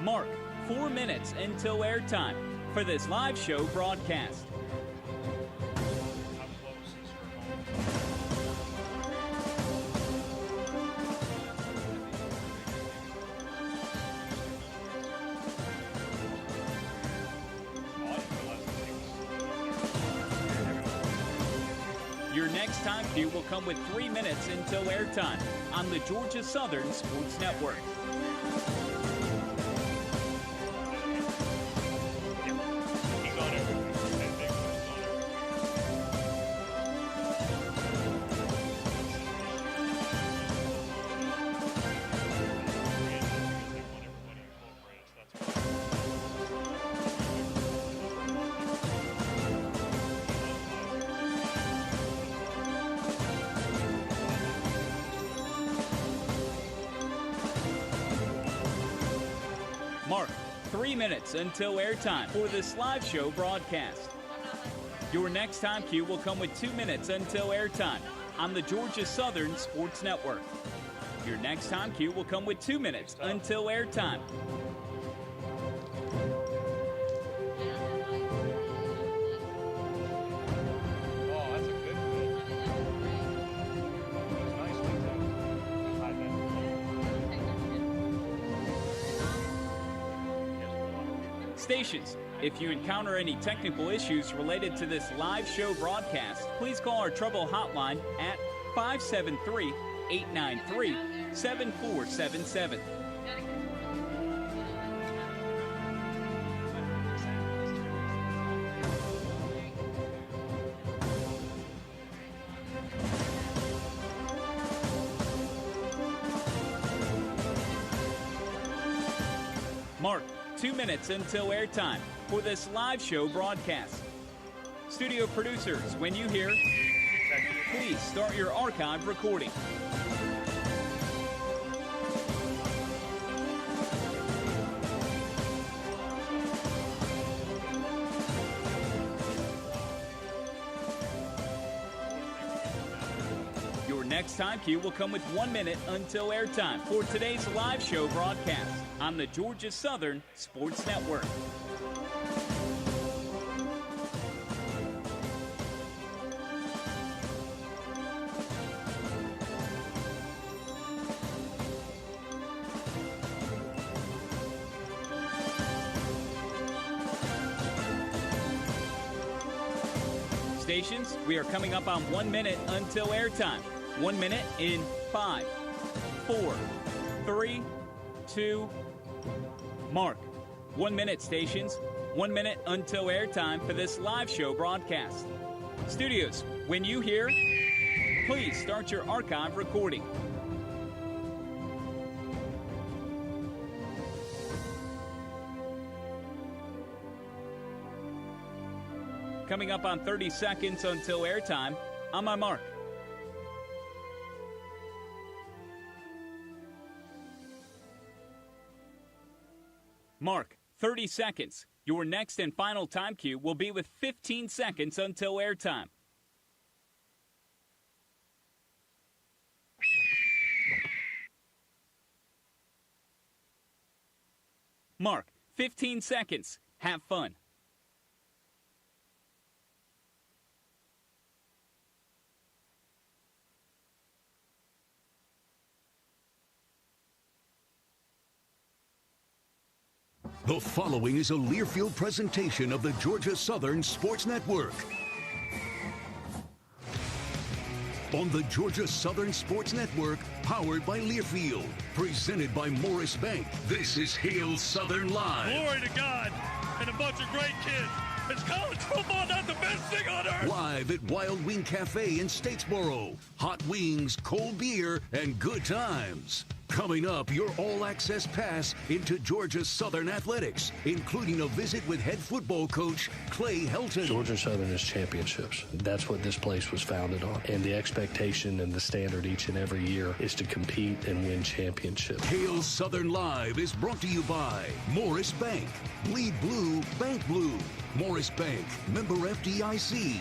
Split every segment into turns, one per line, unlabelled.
Mark, 4 minutes until airtime for this live show broadcast. Your next time cue will come with 3 minutes until airtime on the Georgia Southern Sports Network. Mark, 3 minutes until airtime for this live show broadcast. Your next time cue will come with 2 minutes until airtime on the Georgia Southern Sports Network. Your next time cue will come with 2 minutes until airtime. Stations, if you encounter any technical issues related to this live show broadcast, please call our trouble hotline at 573-893-7477. Mark, 2 minutes until airtime for this live show broadcast. Studio producers, when you hear, please start your archive recording. Your next time cue will come with 1 minute until airtime for today's live show broadcast on the Georgia Southern Sports Network. Stations, we are coming up on 1 minute until airtime. 1 minute in 5, 4, 3, 2, Mark. 1 minute, stations. 1 minute until airtime for this live show broadcast. Studios, when you hear, please start your archive recording. Coming up on 30 seconds until airtime, on my mark. Mark, 30 seconds. Your next and final time cue will be with 15 seconds until airtime. Mark, 15 seconds. Have fun.
The following is a Learfield presentation of the Georgia Southern Sports Network. On the Georgia Southern Sports Network, powered by Learfield, presented by Morris Bank, this is Hail Southern Live.
Glory to God and a bunch of great kids. Is college football not the best thing on earth?
Live at Wild Wing Cafe in Statesboro. Hot wings, cold beer, and good times. Coming up, your all-access pass into Georgia Southern athletics, including a visit with head football coach Clay Helton.
Georgia Southern is championships. That's what this place was founded on. And the expectation and the standard each and every year is to compete and win championships.
Hail Southern Live is brought to you by Morris Bank. Bleed blue, bank blue. Morris Bank, member FDIC.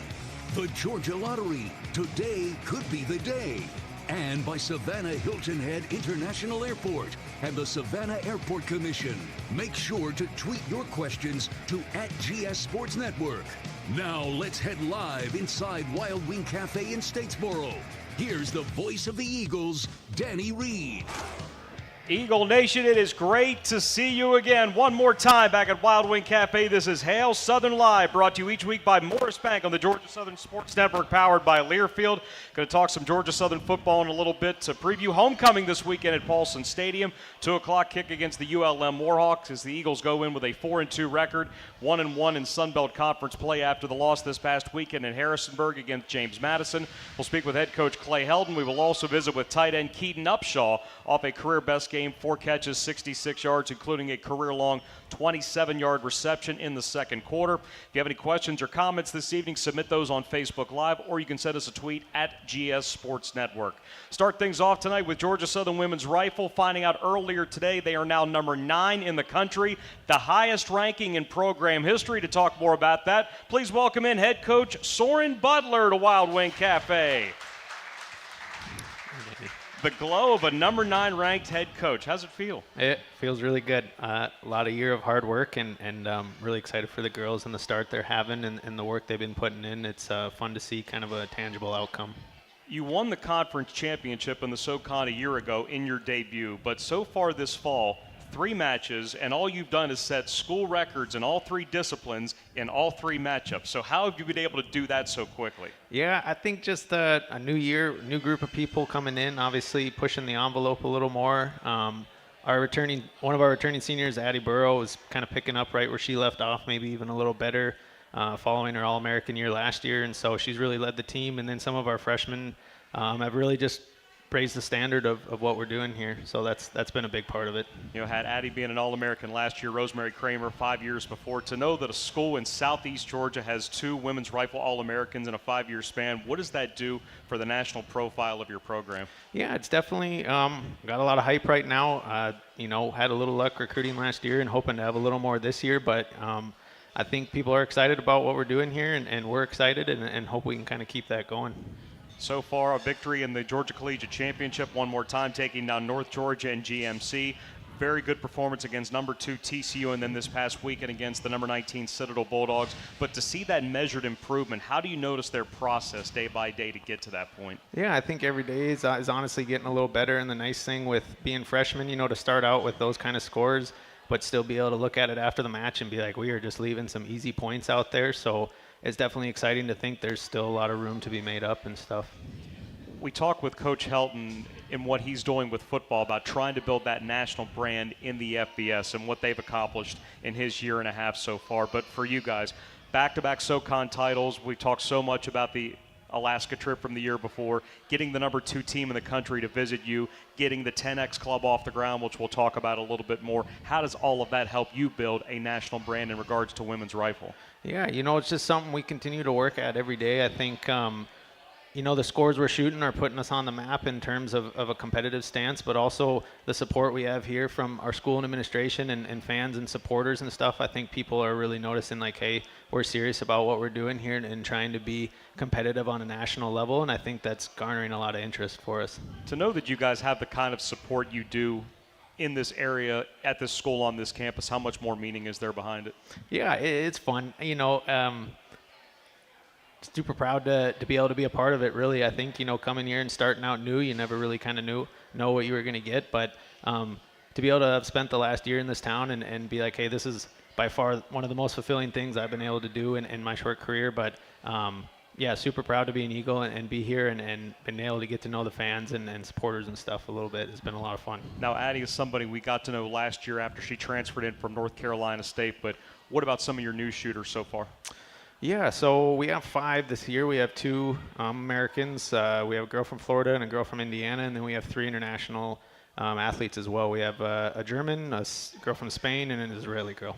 The Georgia Lottery. Today could be the day. And by Savannah Hilton Head International Airport and the Savannah Airport Commission. Make sure to tweet your questions to @GS Sports Network. Now let's head live inside Wild Wing Cafe in Statesboro. Here's the voice of the Eagles, Danny Reed.
Eagle Nation, it is great to see you again one more time back at Wild Wing Cafe. This is Hail Southern Live, brought to you each week by Morris Bank on the Georgia Southern Sports Network, powered by Learfield. Going to talk some Georgia Southern football in a little bit to preview homecoming this weekend at Paulson Stadium. 2 o'clock kick against the ULM Warhawks as the Eagles go in with a 4-2 record, 1-1 in Sun Belt Conference play after the loss this past weekend in Harrisonburg against James Madison. We'll speak with head coach Clay Helton. We will also visit with tight end Keaton Upshaw off a career best game, 4 catches, 66 yards, including a career-long 27-yard reception in the second quarter. If you have any questions or comments this evening, submit those on Facebook Live, or you can send us a tweet at GS Sports Network. Start things off tonight with Georgia Southern Women's Rifle. Finding out earlier today, they are now number 9 in the country, the highest ranking in program history. To talk more about that, please welcome in head coach Soren Butler to Wild Wing Cafe. The glow of a number 9 ranked head coach. How's it feel?
It feels really good. A lot of year of hard work, and really excited for the girls and the start they're having and the work they've been putting in. It's fun to see kind of a tangible outcome.
You won the conference championship in the SoCon a year ago in your debut, but so far this fall, 3 matches, and all you've done is set school records in all 3 disciplines in all 3 matchups. So how have you been able to do that so quickly?
Yeah, I think just a new year, new group of people coming in, obviously pushing the envelope a little more. One of our returning seniors, Addie Burrow, is kind of picking up right where she left off, maybe even a little better, following her All-American year last year, and so she's really led the team. And then some of our freshmen have really just raise the standard of what we're doing here. So that's been a big part of it.
You know, had Addie being an All-American last year, Rosemary Kramer 5 years before, to know that a school in Southeast Georgia has 2 women's rifle All-Americans in a 5-year span, what does that do for the national profile of your program?
Yeah, it's definitely got a lot of hype right now. Had a little luck recruiting last year and hoping to have a little more this year, but I think people are excited about what we're doing here, and we're excited and hope we can kind of keep that going.
So far, a victory in the Georgia Collegiate Championship one more time, taking down North Georgia and GMC. Very good performance against number 2 TCU, and then this past weekend against the number 19 Citadel Bulldogs. But to see that measured improvement, how do you notice their process day by day to get to that point?
Yeah, I think every day is honestly getting a little better, and the nice thing with being freshmen, to start out with those kind of scores, but still be able to look at it after the match and be like, we are just leaving some easy points out there. So it's definitely exciting to think there's still a lot of room to be made up and stuff.
We talk with Coach Helton and what he's doing with football about trying to build that national brand in the FBS and what they've accomplished in his year and a half so far. But for you guys, back-to-back SoCon titles. We talked so much about the Alaska trip from the year before, getting the number 2 team in the country to visit you, getting the 10X club off the ground, which we'll talk about a little bit more. How does all of that help you build a national brand in regards to women's rifle?
Yeah, it's just something we continue to work at every day. I think, the scores we're shooting are putting us on the map in terms of a competitive stance, but also the support we have here from our school and administration and fans and supporters and stuff. I think people are really noticing, like, hey, we're serious about what we're doing here and trying to be competitive on a national level, and I think that's garnering a lot of interest for us.
To know that you guys have the kind of support you do in this area, at this school, on this campus, how much more meaning is there behind it?
Yeah, it's fun. Super proud to be able to be a part of it, really. I think, coming here and starting out new, you never really kind of know what you were going to get. But to be able to have spent the last year in this town and be like, hey, this is by far one of the most fulfilling things I've been able to do in my short career. But yeah, super proud to be an Eagle and be here and been able to get to know the fans and supporters and stuff a little bit. It's been a lot of fun.
Now, Addie is somebody we got to know last year after she transferred in from North Carolina State, but what about some of your new shooters so far?
Yeah, so we have 5 this year. We have 2 Americans. We have a girl from Florida and a girl from Indiana, and then we have 3 international athletes as well. We have a German, a girl from Spain, and an Israeli girl.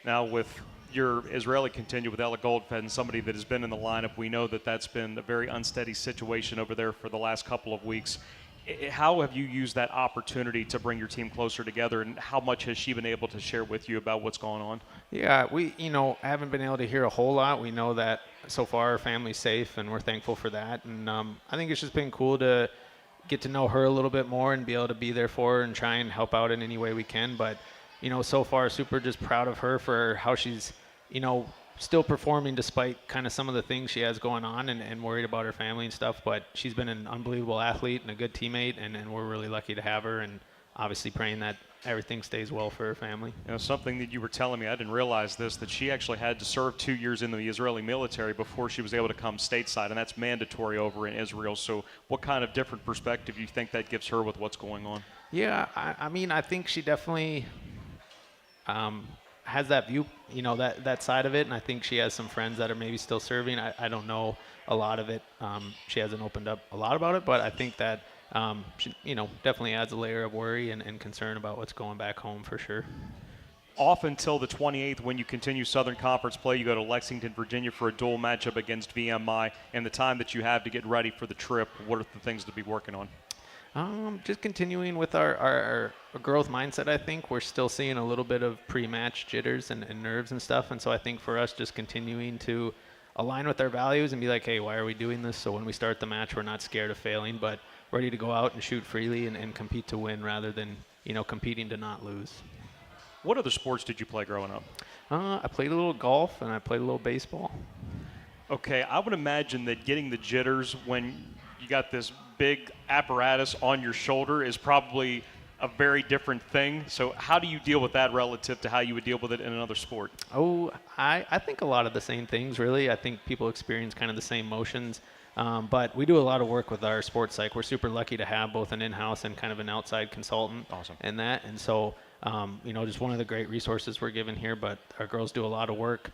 Now, with your Israeli contingent with Ella Goldfed, somebody that has been in the lineup, we know that that's been a very unsteady situation over there for the last couple of weeks. How have you used that opportunity to bring your team closer together, and how much has she been able to share with you about what's going on?
Yeah, we, haven't been able to hear a whole lot. We know that so far our family's safe, and we're thankful for that. And I think it's just been cool to get to know her a little bit more and be able to be there for her and try and help out in any way we can. But, so far, super just proud of her for how she's, still performing despite kind of some of the things she has going on and worried about her family and stuff. But she's been an unbelievable athlete and a good teammate, and we're really lucky to have her, and obviously praying that everything stays well for her family.
Something that you were telling me, I didn't realize this, that she actually had to serve 2 years in the Israeli military before she was able to come stateside, and that's mandatory over in Israel. So what kind of different perspective do you think that gives her with what's going on?
Yeah, I mean, I think she definitely has that view, that side of it, and I think she has some friends that are maybe still serving. I don't know a lot of it. She hasn't opened up a lot about it, but I think that she, definitely adds a layer of worry and concern about what's going back home for sure.
Off until the 28th, when you continue Southern Conference play, you go to Lexington, Virginia for a dual matchup against VMI, and the time that you have to get ready for the trip, what are the things to be working on?
Just continuing with our growth mindset. I think we're still seeing a little bit of pre-match jitters and nerves and stuff, and so I think for us just continuing to align with our values and be like, hey, why are we doing this? So when we start the match, we're not scared of failing, but ready to go out and shoot freely and compete to win rather than, competing to not lose.
What other sports did you play growing up?
I played a little golf and I played a little baseball.
Okay, I would imagine that getting the jitters when you got this big apparatus on your shoulder is probably a very different thing. So how do you deal with that relative to how you would deal with it in another sport?
Oh, I think a lot of the same things, really. I think people experience kind of the same motions. But we do a lot of work with our sports psych. We're super lucky to have both an in-house and kind of an outside consultant.
Awesome.
And that. And so, just one of the great resources we're given here, but our girls do a lot of work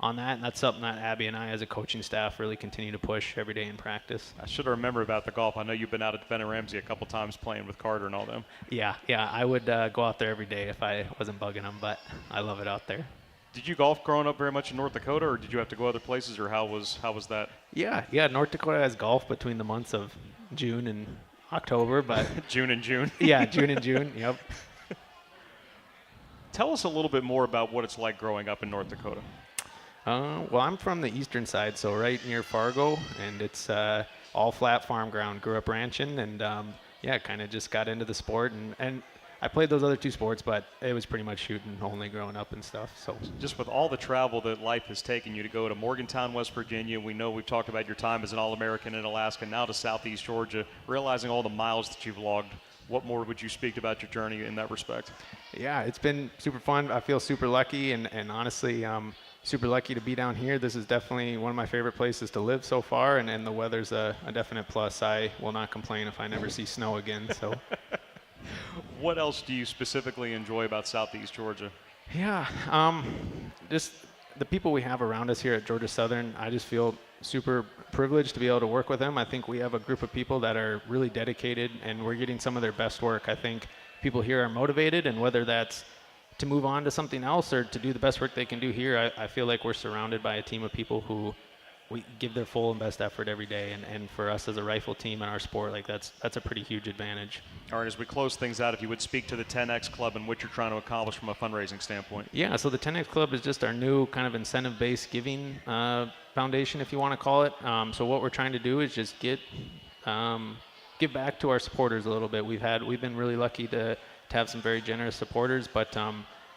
on that, and that's something that Abby and I as a coaching staff really continue to push every day in practice.
I should remember about the golf. I know you've been out at Benner Ramsey a couple times playing with Carter and all them.
Yeah, I would go out there every day if I wasn't bugging them, but I love it out there.
Did you golf growing up very much in North Dakota, or did you have to go other places, or how was that?
Yeah, North Dakota has golf between the months of June and October, but
June and June.
Yeah, June and June. Yep.
Tell us a little bit more about what it's like growing up in North Dakota.
Well, I'm from the eastern side, so right near Fargo, and it's all flat farm ground. Grew up ranching, and kind of just got into the sport, and I played those other two sports, but it was pretty much shooting only growing up and stuff. So
just with all the travel that life has taken you to go to Morgantown, West Virginia, we know we've talked about your time as an All-American in Alaska, now to Southeast Georgia, realizing all the miles that you've logged, what more would you speak about your journey in that respect? Yeah,
it's been super fun. I feel super lucky, and honestly, super lucky to be down here. This is definitely one of my favorite places to live so far, and the weather's a definite plus. I will not complain if I never see snow again. So.
What else do you specifically enjoy about Southeast Georgia?
Yeah, just the people we have around us here at Georgia Southern. I just feel super privileged to be able to work with them. I think we have a group of people that are really dedicated, and we're getting some of their best work. I think people here are motivated, and whether that's to move on to something else or to do the best work they can do here, I feel like we're surrounded by a team of people who we give their full and best effort every day, and for us as a rifle team in our sport, like that's a pretty huge advantage.
All right, as we close things out, if you would speak to the 10X Club and what you're trying to accomplish from a fundraising standpoint.
Yeah, so the 10X Club is just our new kind of incentive-based giving foundation, if you want to call it. So what we're trying to do is just give back to our supporters a little bit. We've been really lucky to have some very generous supporters, but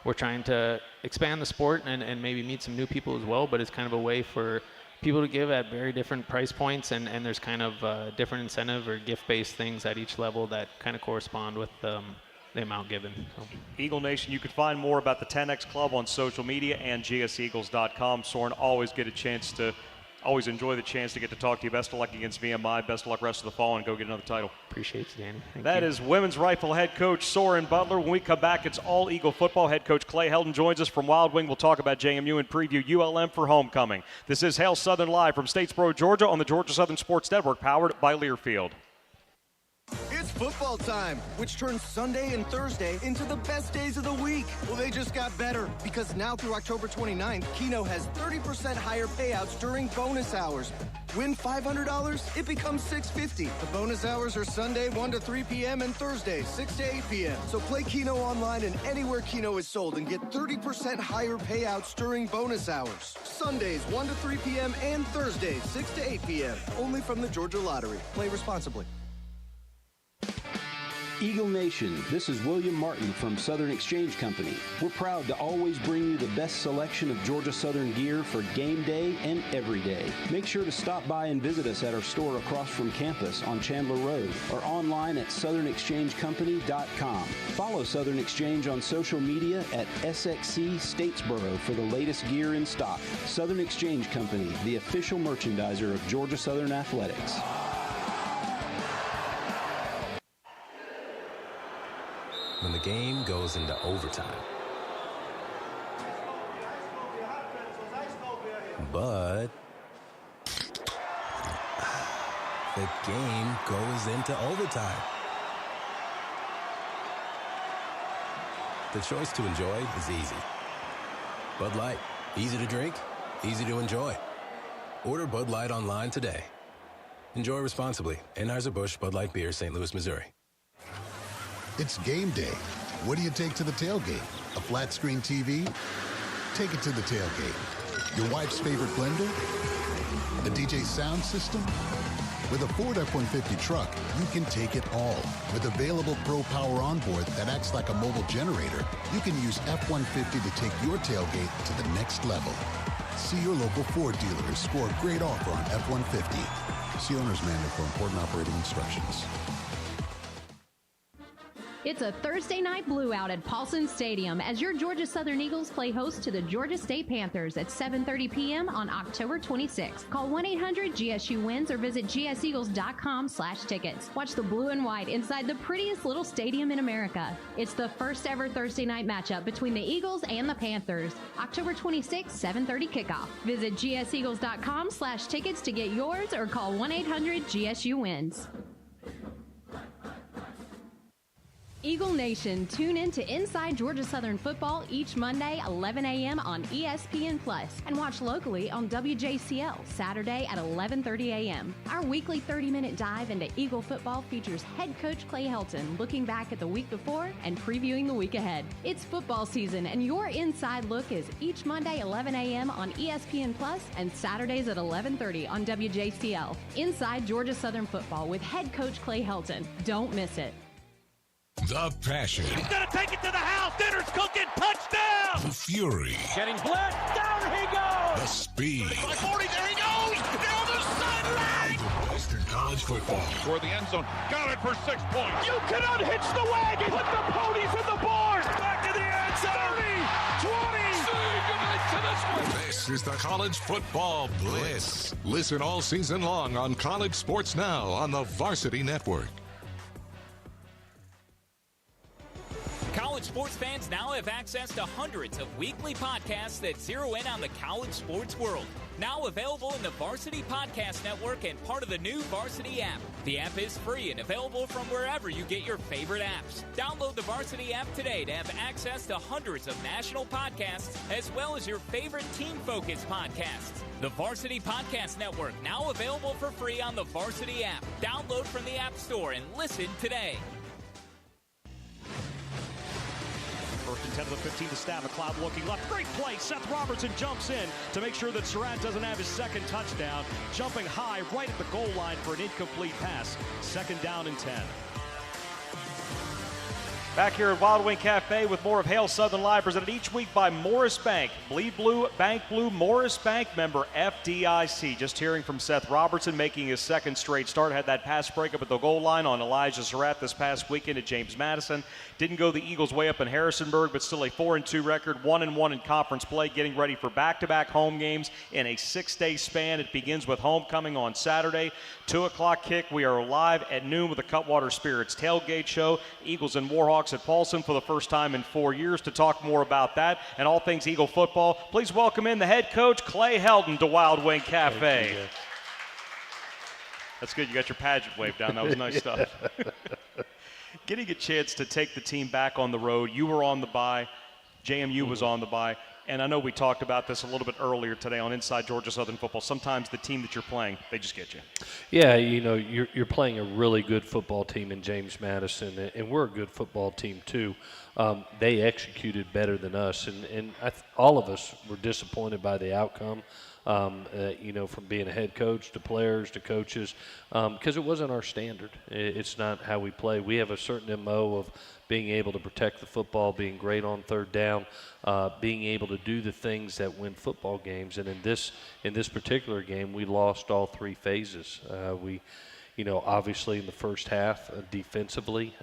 we're trying to expand the sport and maybe meet some new people as well, but it's kind of a way for people to give at very different price points, and there's kind of different incentive or gift-based things at each level that kind of correspond with the amount given. So.
Eagle Nation, you can find more about the 10X Club on social media and gseagles.com. Soren, always enjoy the chance to get to talk to you. Best of luck against VMI. Best of luck rest of the fall, and go get another title.
Appreciate you, Danny. Thank
That
you.
is women's rifle head coach Soren Butler. When we come back, it's all Eagle football. Head coach Clay Helton joins us from Wild Wing. We'll talk about JMU and preview ULM for homecoming. This is Hail Southern live from Statesboro, Georgia on the Georgia Southern Sports Network, powered by Learfield.
It's
football time, which turns Sunday and Thursday into the best days of the week. Well, they just got better, because now through October 29th, Keno has 30% higher payouts during bonus hours. Win $500, it becomes $650. The bonus hours are Sunday 1 to 3 p.m. and Thursday 6 to 8 p.m. So play Keno online and anywhere Keno is sold and get 30% higher payouts during bonus hours. Sundays 1 to 3 p.m. and Thursdays 6 to 8 p.m. Only from the Georgia Lottery. Play responsibly.
Eagle Nation, this is William Martin from Southern Exchange Company. We're proud to always bring you the best selection of Georgia Southern gear for game day and every day. Make sure to stop by and visit us at our store across from campus on Chandler Road or online at southernexchangecompany.com. Follow Southern Exchange on social media at SXC Statesboro for the latest gear in stock. Southern Exchange Company, the official merchandiser of Georgia Southern Athletics.
When the game goes into overtime. But the game goes into overtime. The choice to enjoy is easy. Bud Light, easy to drink, easy to enjoy. Order Bud Light online today. Enjoy responsibly. Anheuser-Busch Bud Light Beer, St. Louis, Missouri.
It's game day. What do you take to the tailgate? A flat screen TV? Take it to the tailgate. Your wife's favorite blender? A DJ sound system? With a Ford F-150 truck, you can take it all. With available Pro Power onboard that acts like a mobile generator, you can use F-150 to take your tailgate to the next level. See your local Ford dealer and score a great offer on F-150. See owner's manual for important operating instructions.
It's a Thursday night blue out at Paulson Stadium as your Georgia Southern Eagles play host to the Georgia State Panthers at 7:30 p.m. on October 26th. Call 1-800-GSU-WINS or visit gseagles.com/tickets. Watch the blue and white inside the prettiest little stadium in America. It's the first ever Thursday night matchup between the Eagles and the Panthers. October 26th, 7:30 kickoff. Visit gseagles.com/tickets to get yours or call 1-800-GSU-WINS. Eagle Nation, tune in to Inside Georgia Southern Football each Monday, 11 a.m. on ESPN Plus, and watch locally on WJCL Saturday at 11:30 a.m. Our weekly 30-minute dive into Eagle football features head coach Clay Helton looking back at the week before and previewing the week ahead. It's football season, and your inside look is each Monday, 11 a.m. on ESPN Plus and Saturdays at 11:30 on WJCL. Inside Georgia Southern Football with head coach Clay Helton. Don't miss it.
The passion.
He's going to take it to the house. Dinner's cooking. Touchdown.
The fury.
Getting blitz. Down he goes.
The speed.
40, there he goes. Down the sideline.
Western College football.
Toward the end zone. Got it for 6 points. You cannot hitch the wagon. Put the ponies in the barn. Back in the end zone. 30, 20.
This is the College Football Blitz. Listen all season long on College Sports Now on the Varsity Network.
College sports fans now have access to hundreds of weekly podcasts that zero in on the college sports world. Now available in the Varsity Podcast Network and part of the new Varsity app. The app is free and available from wherever you get your favorite apps. Download the Varsity app today to have access to hundreds of national podcasts as well as your favorite team-focused podcasts. The Varsity Podcast Network, now available for free on the Varsity app. Download from the App Store and listen today.
First and 10 to the 15 to Stab. McLeod looking left. Great play. Seth Robertson jumps in to make sure that Soren doesn't have his second touchdown. Jumping high right at the goal line for an incomplete pass. Second down and 10.
Back here at Wild Wing Cafe with more of Hail Southern Live, presented each week by Morris Bank. Bleed Blue, Bank Blue, Morris Bank member FDIC. Just hearing from Seth Robertson making his second straight start. Had that pass breakup at the goal line on Elijah Surratt this past weekend at James Madison. Didn't go the Eagles' way up in Harrisonburg, but still a 4-2 record, 1-1 in conference play, getting ready for back-to-back home games in a 6-day span. It begins with homecoming on Saturday. 2 o'clock kick. We are live at noon with the Cutwater Spirits tailgate show. Eagles and Warhawks at Paulson for the first time in 4 years. To talk more about that and all things Eagle football, please welcome in the head coach, Clay Helton, to Wild Wing Cafe.
That's good. You got your pageant wave down. That was nice stuff. Getting a chance to take the team back on the road. You were on the bye. JMU was on the bye. And I know we talked about this a little bit earlier today on Inside Georgia Southern Football. Sometimes the team that you're playing, they just get you.
Yeah, you're playing a really good football team in James Madison, and we're a good football team too. They executed better than us, and all of us were disappointed by the outcome. From being a head coach to players to coaches, because it wasn't our standard. It's not how we play. We have a certain MO of being able to protect the football, being great on third down, being able to do the things that win football games. And in this particular game, we lost all three phases. Obviously in the first half, defensively,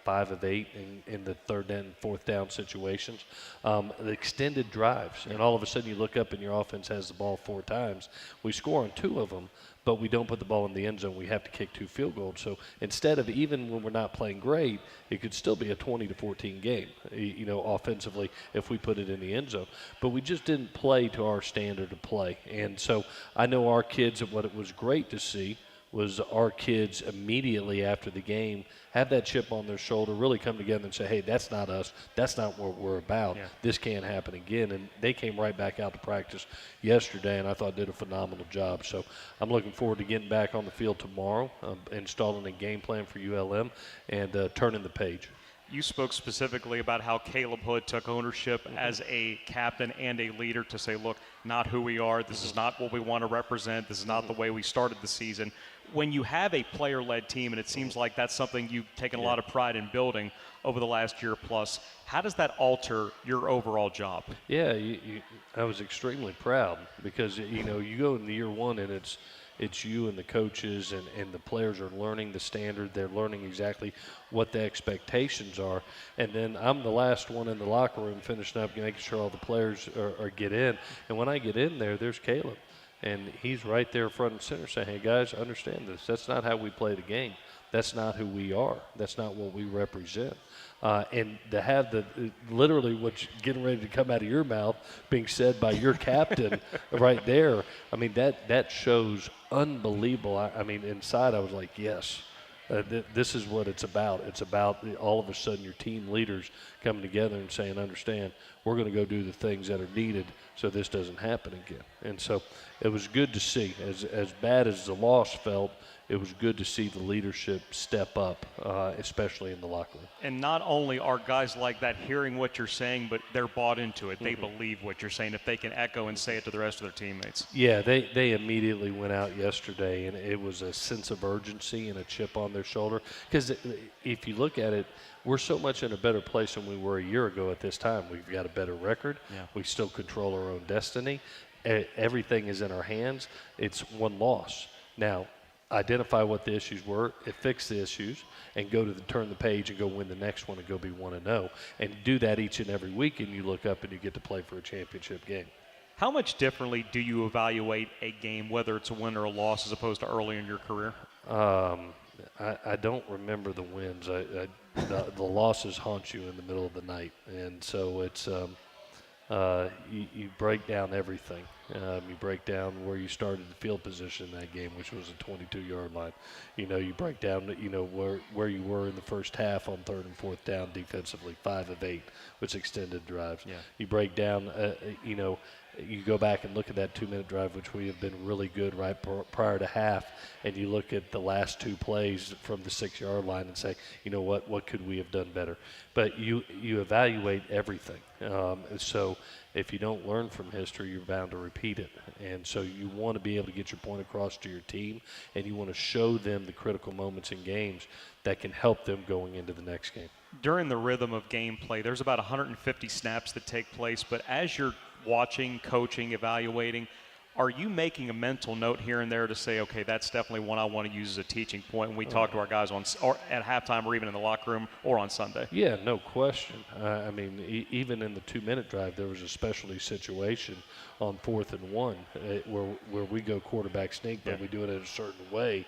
5 of 8 in the third and fourth down situations. The extended drives, and all of a sudden you look up and your offense has the ball 4 times. We score on 2 of them, but we don't put the ball in the end zone. We have to kick 2 field goals. So instead of, even when we're not playing great, it could still be a 20-14 game, offensively, if we put it in the end zone. But we just didn't play to our standard of play. And so I know our kids, what it was great to see was our kids immediately after the game have that chip on their shoulder, really come together and say, hey, that's not us. That's not what we're about. Yeah. This can't happen again. And they came right back out to practice yesterday, and I thought did a phenomenal job. So I'm looking forward to getting back on the field tomorrow, installing a game plan for ULM, and turning the page.
You spoke specifically about how Caleb Hood took ownership as a captain and a leader to say, look, not who we are. This is not what we want to represent. This is not the way we started the season. When you have a player-led team, and it seems like that's something you've taken a lot of pride in building over the last year plus, how does that alter your overall job?
Yeah, I was extremely proud because, you go into year one and it's you and the coaches and the players are learning the standard. They're learning exactly what the expectations are. And then I'm the last one in the locker room finishing up, making sure all the players are get in. And when I get in there, there's Caleb. And he's right there front and center saying, hey, guys, understand this. That's not how we play the game. That's not who we are. That's not what we represent. And to have literally what's getting ready to come out of your mouth being said by your captain right there, I mean, that shows unbelievable. I mean, inside I was like, yes. This is what it's about. It's about all of a sudden your team leaders coming together and saying, understand, we're going to go do the things that are needed so this doesn't happen again. And so it was good to see. As bad as the loss felt, it was good to see the leadership step up, especially in the locker room.
And not only are guys like that hearing what you're saying, but they're bought into it. They believe what you're saying if they can echo and say it to the rest of their teammates.
Yeah, they immediately went out yesterday, and it was a sense of urgency and a chip on their shoulder. Because if you look at it, we're so much in a better place than we were a year ago at this time. We've got a better record. Yeah. We still control our own destiny. Everything is in our hands. It's one loss. Now, identify what the issues were, fix the issues, and go to turn the page and go win the next one and go be 1-0. And do that each and every week, and you look up and you get to play for a championship game.
How much differently do you evaluate a game, whether it's a win or a loss, as opposed to early in your career?
I don't remember the wins. The losses haunt you in the middle of the night, and so it's you break down everything. You break down where you started the field position in that game, which was a 22-yard line. You break down, where you were in the first half on third and fourth down defensively, 5 of 8, with extended drives. Yeah. You break down, you go back and look at that 2-minute drive, which we have been really good right prior to half, and you look at the last 2 plays from the 6-yard line and say, what could we have done better? But you evaluate everything. So if you don't learn from history, you're bound to repeat it. And so you want to be able to get your point across to your team, and you want to show them the critical moments in games that can help them going into the next game.
During the rhythm of gameplay, there's about 150 snaps that take place, but as you're watching, coaching, evaluating, are you making a mental note here and there to say, okay, that's definitely one I want to use as a teaching point when we talk to our guys or at halftime or even in the locker room or on Sunday?
Yeah, no question. Even in the 2-minute drive, there was a specialty situation on 4th and 1 where we go quarterback sneak, but we do it in a certain way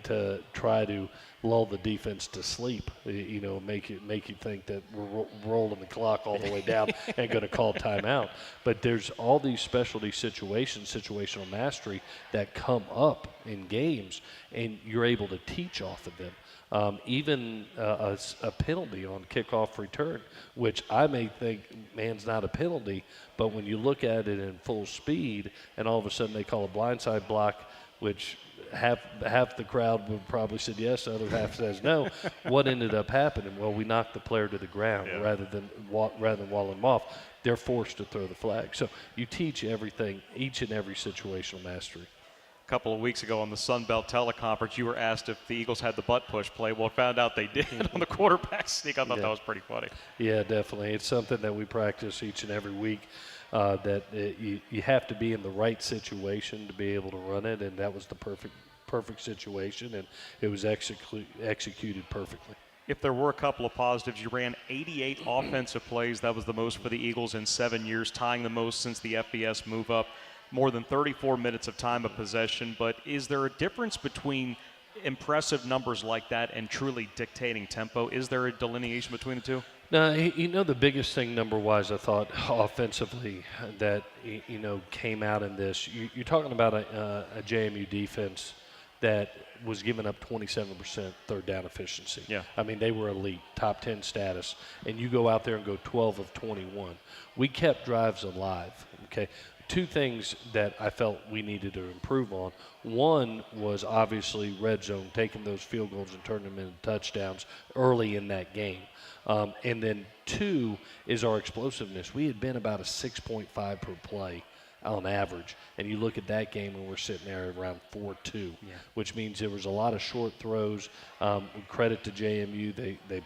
to try to lull the defense to sleep, make you think that we're rolling the clock all the way down and going to call timeout. But there's all these specialty situations decent situational mastery that come up in games, and you're able to teach off of them. Even a penalty on kickoff return, which I may think, man's not a penalty, but when you look at it in full speed and all of a sudden they call a blindside block, which half the crowd would probably said yes, the other half says no. What ended up happening? Well, we knocked the player to the ground rather than walling him off. They're forced to throw the flag. So you teach everything, each and every situational mastery.
A couple of weeks ago on the Sun Belt teleconference, you were asked if the Eagles had the butt push play. Well, found out they did on the quarterback sneak. I thought that was pretty funny.
Yeah, definitely. It's something that we practice each and every week. You have to be in the right situation to be able to run it, and that was the perfect situation, and it was executed perfectly.
If there were a couple of positives, you ran 88 offensive plays. That was the most for the Eagles in 7 years, tying the most since the FBS move up. More than 34 minutes of time of possession. But is there a difference between impressive numbers like that and truly dictating tempo? Is there a delineation between the two?
No, the biggest thing number-wise, I thought, offensively, that, came out in this, you're talking about a JMU defense that was giving up 27% third down efficiency.
Yeah.
I mean, they were elite, top 10 status, and you go out there and go 12 of 21. We kept drives alive, okay? Two things that I felt we needed to improve on. One was obviously red zone, taking those field goals and turning them into touchdowns early in that game. And then two is our explosiveness. We had been about a 6.5 per play on average. And you look at that game and we're sitting there around 4.2, which means there was a lot of short throws. Credit to JMU. They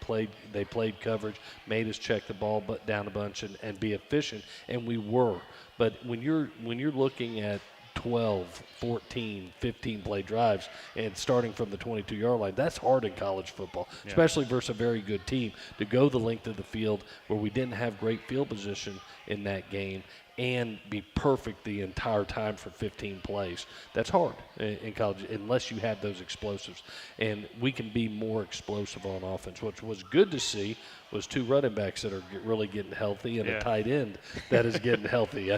played coverage, made us check the ball down a bunch and be efficient, and we were. But when you're looking at 12, 14, 15 play drives and starting from the 22-yard line, that's hard in college football, especially versus a very good team, to go the length of the field where we didn't have great field position in that game and be perfect the entire time for 15 plays. That's hard in college unless you have those explosives. And we can be more explosive on offense. What was good to see was two running backs that are really getting healthy and a tight end that is getting healthy.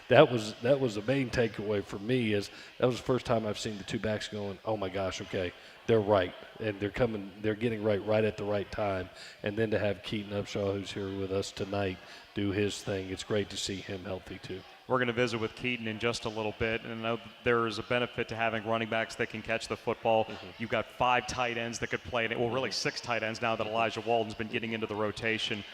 That was the main takeaway for me. Is that was the first time I've seen the two backs going, oh my gosh, okay, they're right, and they're getting right at the right time. And then to have Keaton Upshaw, who's here with us tonight, do his thing, it's great to see him healthy too.
We're going to visit with Keaton in just a little bit, and I know there is a benefit to having running backs that can catch the football. You've got 5 tight ends that could play, well, really 6 tight ends now that Elijah Walden's been getting into the rotation.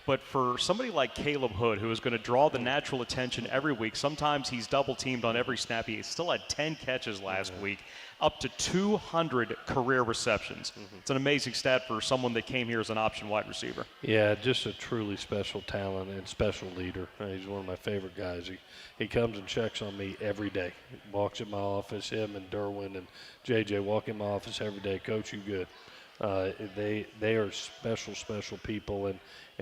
But for somebody like Caleb Hood, who is going to draw the natural attention every week, sometimes he's double-teamed on every snap. He still had 10 catches last week, up to 200 career receptions. It's an amazing stat for someone that came here as an option wide receiver.
Yeah, just a truly special talent and special leader. He's one of my favorite guys. He comes and checks on me every day. He walks in my office, him and Derwin and JJ walk in my office every day. Coach, you good? They are special people, and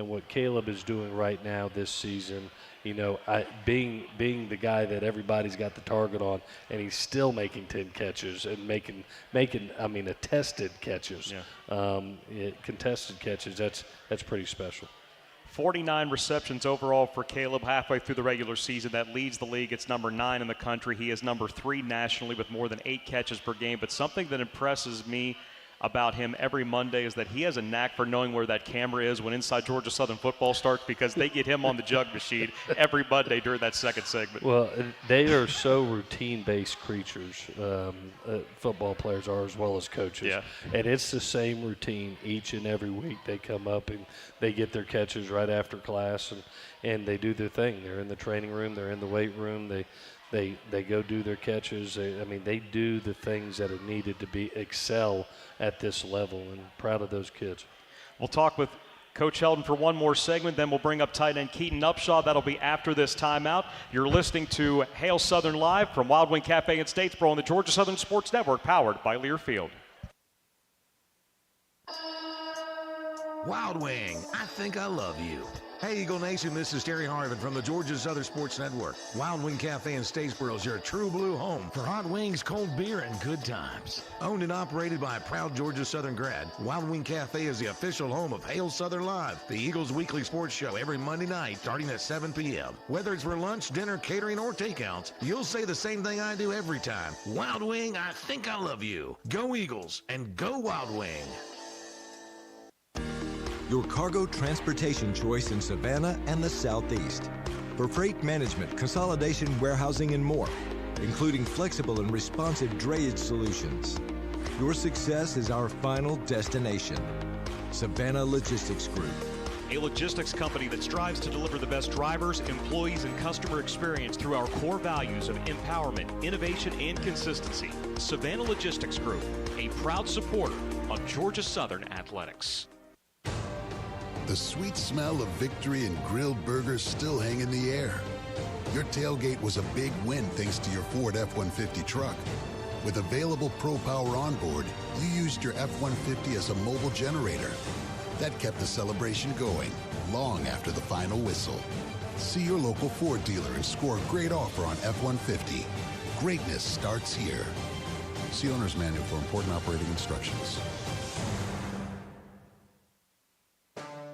what Caleb is doing right now this season, being the guy that everybody's got the target on, and he's still making 10 catches and making attested catches, contested catches. That's pretty special.
49 receptions overall for Caleb halfway through the regular season. That leads the league. It's number 9 in the country. He is number 3 nationally with more than 8 catches per game. But something that impresses me about him every Monday is that he has a knack for knowing where that camera is when Inside Georgia Southern Football starts, because they get him on the jug machine every Monday during that second segment.
Well, they are so routine-based creatures, football players are, as well as coaches.
Yeah.
And it's the same routine each and every week. They come up and they get their catches right after class, and they do their thing. They're in the training room. They're in the weight room. They go do their catches. They do the things that are needed to excel at this level, and proud of those kids.
We'll talk with Coach Helton for one more segment, then we'll bring up tight end Keaton Upshaw. That'll be after this timeout. You're listening to Hail Southern Live from Wild Wing Cafe in Statesboro on the Georgia Southern Sports Network, powered by Learfield.
Wild Wing, I think I love you. Hey, Eagle Nation, this is Terry Harvin from the Georgia Southern Sports Network. Wild Wing Cafe in Statesboro is your true blue home for hot wings, cold beer, and good times. Owned and operated by a proud Georgia Southern grad, Wild Wing Cafe is the official home of Hail Southern Live, the Eagles' weekly sports show every Monday night starting at 7 p.m. Whether it's for lunch, dinner, catering, or takeouts, you'll say the same thing I do every time. Wild Wing, I think I love you. Go Eagles and go Wild Wing.
Your cargo transportation choice in Savannah and the Southeast. For freight management, consolidation, warehousing, and more, including flexible and responsive drayage solutions. Your success is our final destination. Savannah Logistics Group.
A logistics company that strives to deliver the best drivers, employees, and customer experience through our core values of empowerment, innovation, and consistency. Savannah Logistics Group, a proud supporter of Georgia Southern Athletics.
The sweet smell of victory and grilled burgers still hang in the air. Your tailgate was a big win thanks to your Ford F-150 truck. With available Pro Power onboard, you used your F-150 as a mobile generator. That kept the celebration going long after the final whistle. See your local Ford dealer and score a great offer on F-150. Greatness starts here. See owner's manual for important operating instructions.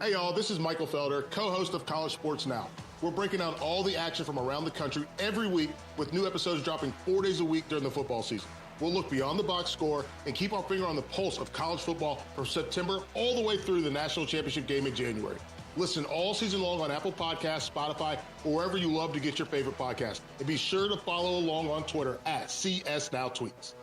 Hey y'all, this is Michael Felder, co-host of College Sports Now. We're breaking down all the action from around the country every week with new episodes dropping 4 days a week during the football season. We'll look beyond the box score and keep our finger on the pulse of college football from September all the way through the national championship game in January. Listen all season long on Apple Podcasts, Spotify, or wherever you love to get your favorite podcast. And be sure to follow along on Twitter at CSNowTweets.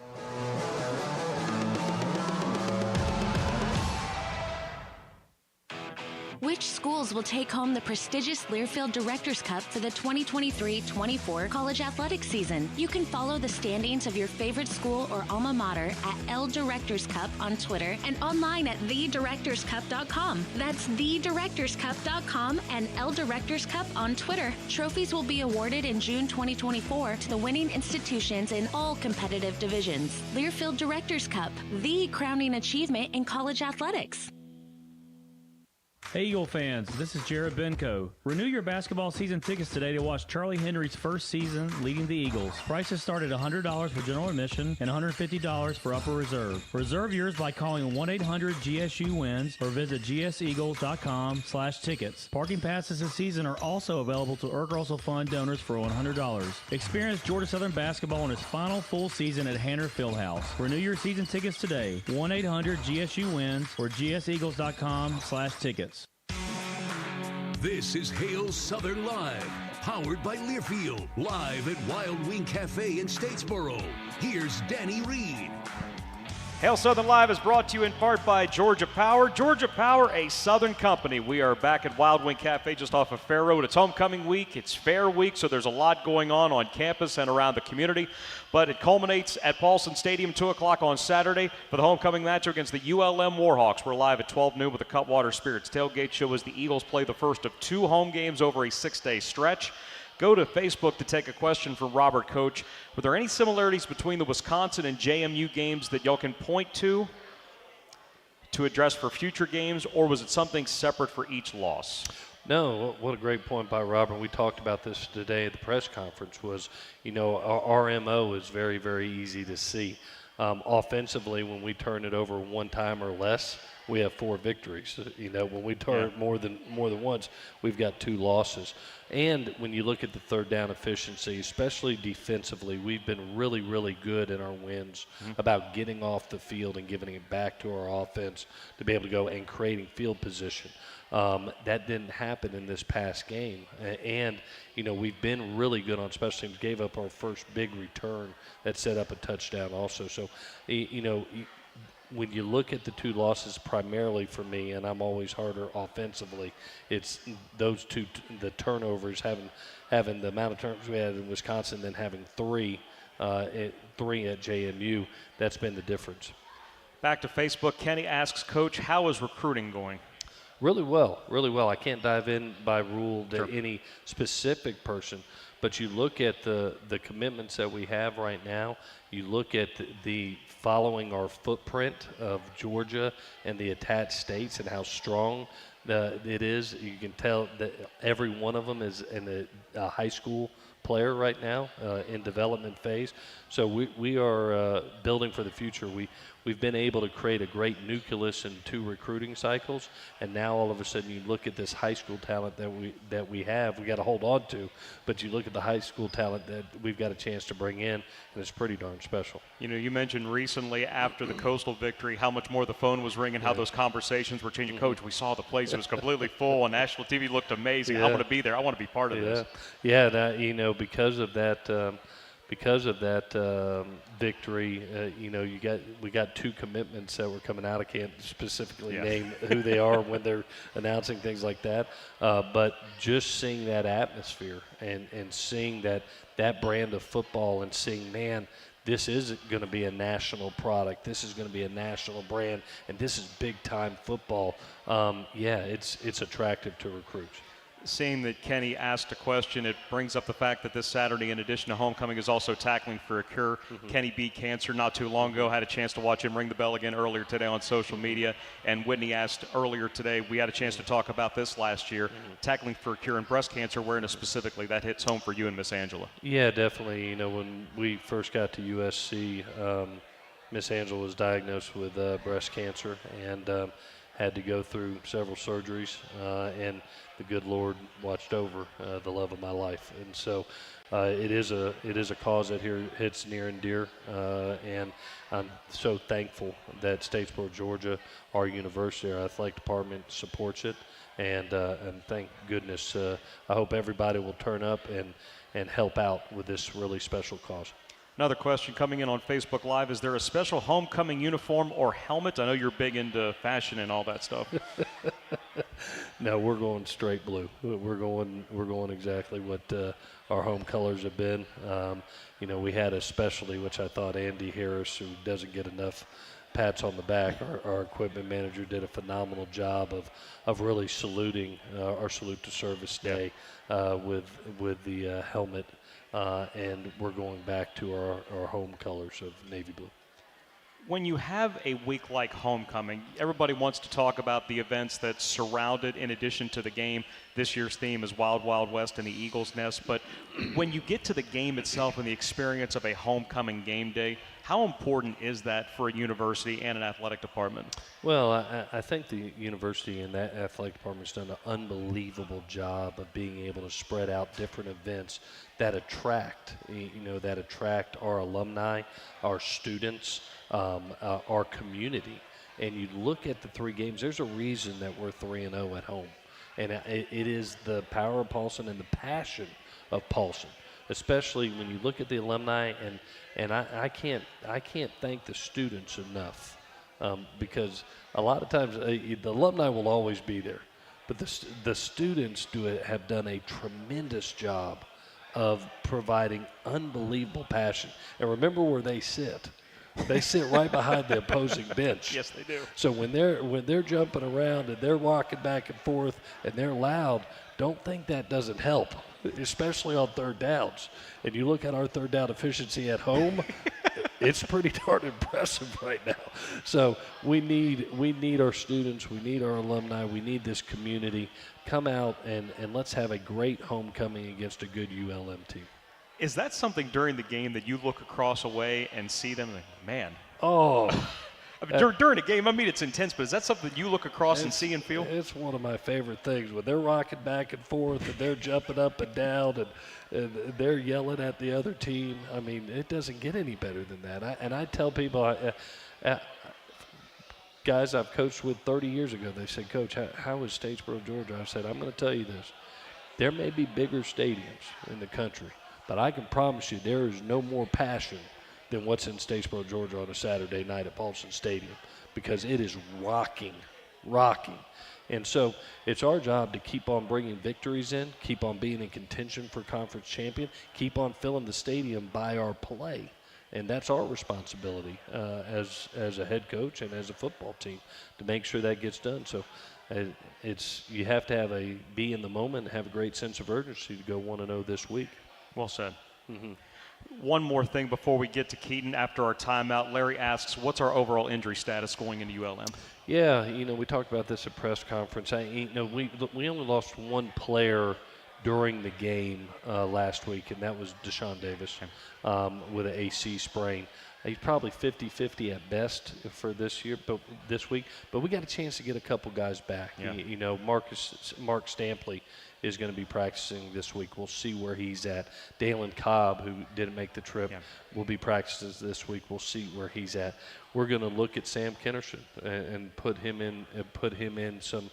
Which schools will take home the prestigious Learfield Directors Cup for the 2023-24 college athletics season? You can follow the standings of your favorite school or alma mater at L Directors Cup on Twitter and online at thedirectorscup.com. That's thedirectorscup.com and L Directors Cup on Twitter. Trophies will be awarded in June 2024 to the winning institutions in all competitive divisions. Learfield Directors Cup, the crowning achievement in college athletics.
Hey Eagle fans, this is Jared Benko. Renew your basketball season tickets today to watch Charlie Henry's first season leading the Eagles. Prices start at $100 for general admission and $150 for upper reserve. Reserve yours by calling 1-800-GSU-WINS or visit gseagles.com/tickets. Parking passes this season are also available to Eark Russell Fund donors for $100. Experience Georgia Southern basketball in its final full season at Hanner Fieldhouse. Renew your season tickets today. 1-800-GSU-WINS or gseagles.com/tickets.
This is Hail Southern Live, powered by Learfield, live at Wild Wing Cafe in Statesboro. Here's Danny Reed.
Hail Southern Live is brought to you in part by Georgia Power. Georgia Power, a Southern company. We are back at Wild Wing Cafe just off of Fair Road. It's homecoming week. It's fair week, so there's a lot going on campus and around the community. But it culminates at Paulson Stadium, 2 o'clock on Saturday for the homecoming match against the ULM Warhawks. We're live at 12 noon with the Cutwater Spirits tailgate show as the Eagles play the first of 2 home games over a 6-day stretch. Go to Facebook to take a question from Robert Coach. Were there any similarities between the Wisconsin and JMU games that y'all can point to address for future games, or was it something separate for each loss?
No, what a great point by Robert. We talked about this today at the press conference was, our MO is very, very easy to see. Offensively, when we turn it over one time or less, we have 4 victories. When we turn it more than once, we've got 2 losses. And when you look at the third down efficiency, especially defensively, we've been really, really good in our wins about getting off the field and giving it back to our offense to be able to go and creating field position. That didn't happen in this past game. And, we've been really good on special teams, gave up our first big return that set up a touchdown also. So, when you look at the 2 losses primarily for me, and I'm always harder offensively, it's those 2, the turnovers, having the amount of turnovers we had in Wisconsin, then having 3 at JMU, that's been the difference.
Back to Facebook, Kenny asks, Coach, how is recruiting going?
Really well, really well. I can't dive in by rule to any specific person, but you look at the commitments that we have right now. You look at the following our footprint of Georgia and the attached states and how strong it is. You can tell that every one of them is in a high school player right now in development phase. So we are building for the future. We've been able to create a great nucleus in 2 recruiting cycles, and now all of a sudden you look at this high school talent that we have, we got to hold on to, but you look at the high school talent that we've got a chance to bring in, and it's pretty darn special.
You know, you mentioned recently after the Coastal victory how much more the phone was ringing, how those conversations were changing. Coach, we saw the place, it was completely full, and national TV looked amazing. I want to be there. I want to be part of this.
Yeah, that, you know, because of that victory, you know, we got 2 commitments that were coming out. I can't specifically name who they are when they're announcing things like that, but just seeing that atmosphere and seeing that brand of football and seeing, man, this is going to be a national product. This is going to be a national brand, and this is big-time football. It's attractive to recruits.
Seeing that Kenny asked a question, it brings up the fact that this Saturday, in addition to homecoming, is also tackling for a cure. Kenny beat cancer not too long ago. Had a chance to watch him ring the bell again earlier today on social media. And Whitney asked earlier today, we had a chance to talk about this last year, tackling for a cure and breast cancer awareness specifically. That hits home for you and Miss Angela.
Yeah, definitely. You know, when we first got to USC, Miss Angela was diagnosed with breast cancer and had to go through several surgeries, and the good Lord watched over the love of my life. And so it is a cause that here hits near and dear, and I'm so thankful that Statesboro, Georgia, our university, our athletic department supports it, and thank goodness. I hope everybody will turn up and help out with this really special cause.
Another question coming in on Facebook Live. Is there a special homecoming uniform or helmet? I know you're big into fashion and all that stuff.
No, we're going straight blue. We're going exactly what our home colors have been. You know, we had a specialty, which I thought Andy Harris, who doesn't get enough pats on the back, our equipment manager, did a phenomenal job of really saluting our Salute to Service Day with the helmet. And we're going back to our home colors of navy blue.
When you have a week like homecoming, everybody wants to talk about the events that surround it in addition to the game. This year's theme is Wild Wild West and the Eagle's Nest. But when you get to the game itself and the experience of a homecoming game day, how important is that for a university and an athletic department?
Well, I think the university and that athletic department has done an unbelievable job of being able to spread out different events that attract our alumni, our students, our community. And you look at the 3 games, there's a reason that we're 3-0 at home. And it is the power of Paulson and the passion of Paulson, especially when you look at the alumni. And I can't thank the students enough, because a lot of times the alumni will always be there, but the students have done a tremendous job of providing unbelievable passion. And remember where they sit. They sit right behind the opposing bench.
Yes, they do.
So when they're jumping around and they're walking back and forth and they're loud, don't think that doesn't help, especially on third downs. And you look at our third down efficiency at home, it's pretty darn impressive right now. So we need our students, we need our alumni, we need this community. Come out and let's have a great homecoming against a good ULM team.
Is that something during the game that you look across a way and see them and think, man?
Oh.
I mean, during a game, I mean, it's intense, but is that something you look across and see and feel?
It's one of my favorite things when they're rocking back and forth and they're jumping up and down and they're yelling at the other team. I mean, it doesn't get any better than that. I tell people, guys I've coached with 30 years ago, they said, Coach, how is Statesboro, Georgia? I said, I'm going to tell you this. There may be bigger stadiums in the country, but I can promise you there is no more passion than what's in Statesboro, Georgia on a Saturday night at Paulson Stadium, because it is rocking. And so it's our job to keep on bringing victories in, keep on being in contention for conference champion, keep on filling the stadium by our play. And that's our responsibility as a head coach and as a football team to make sure that gets done. So you have to be in the moment and have a great sense of urgency to go 1-0 this week.
Well said.
Mm-hmm.
One more thing before we get to Keaton after our timeout. Larry asks, what's our overall injury status going into ULM?
Yeah, we talked about this at press conference. We only lost one player during the game last week, and that was Deshaun Davis with an AC sprain. He's probably 50-50 at best for this week, but we got a chance to get a couple guys back.
Yeah.
Mark Stampley is going to be practicing this week. We'll see where he's at. Dalen Cobb, who didn't make the trip, will be practicing this week. We'll see where he's at. We're going to look at Sam Kennerson and put him in some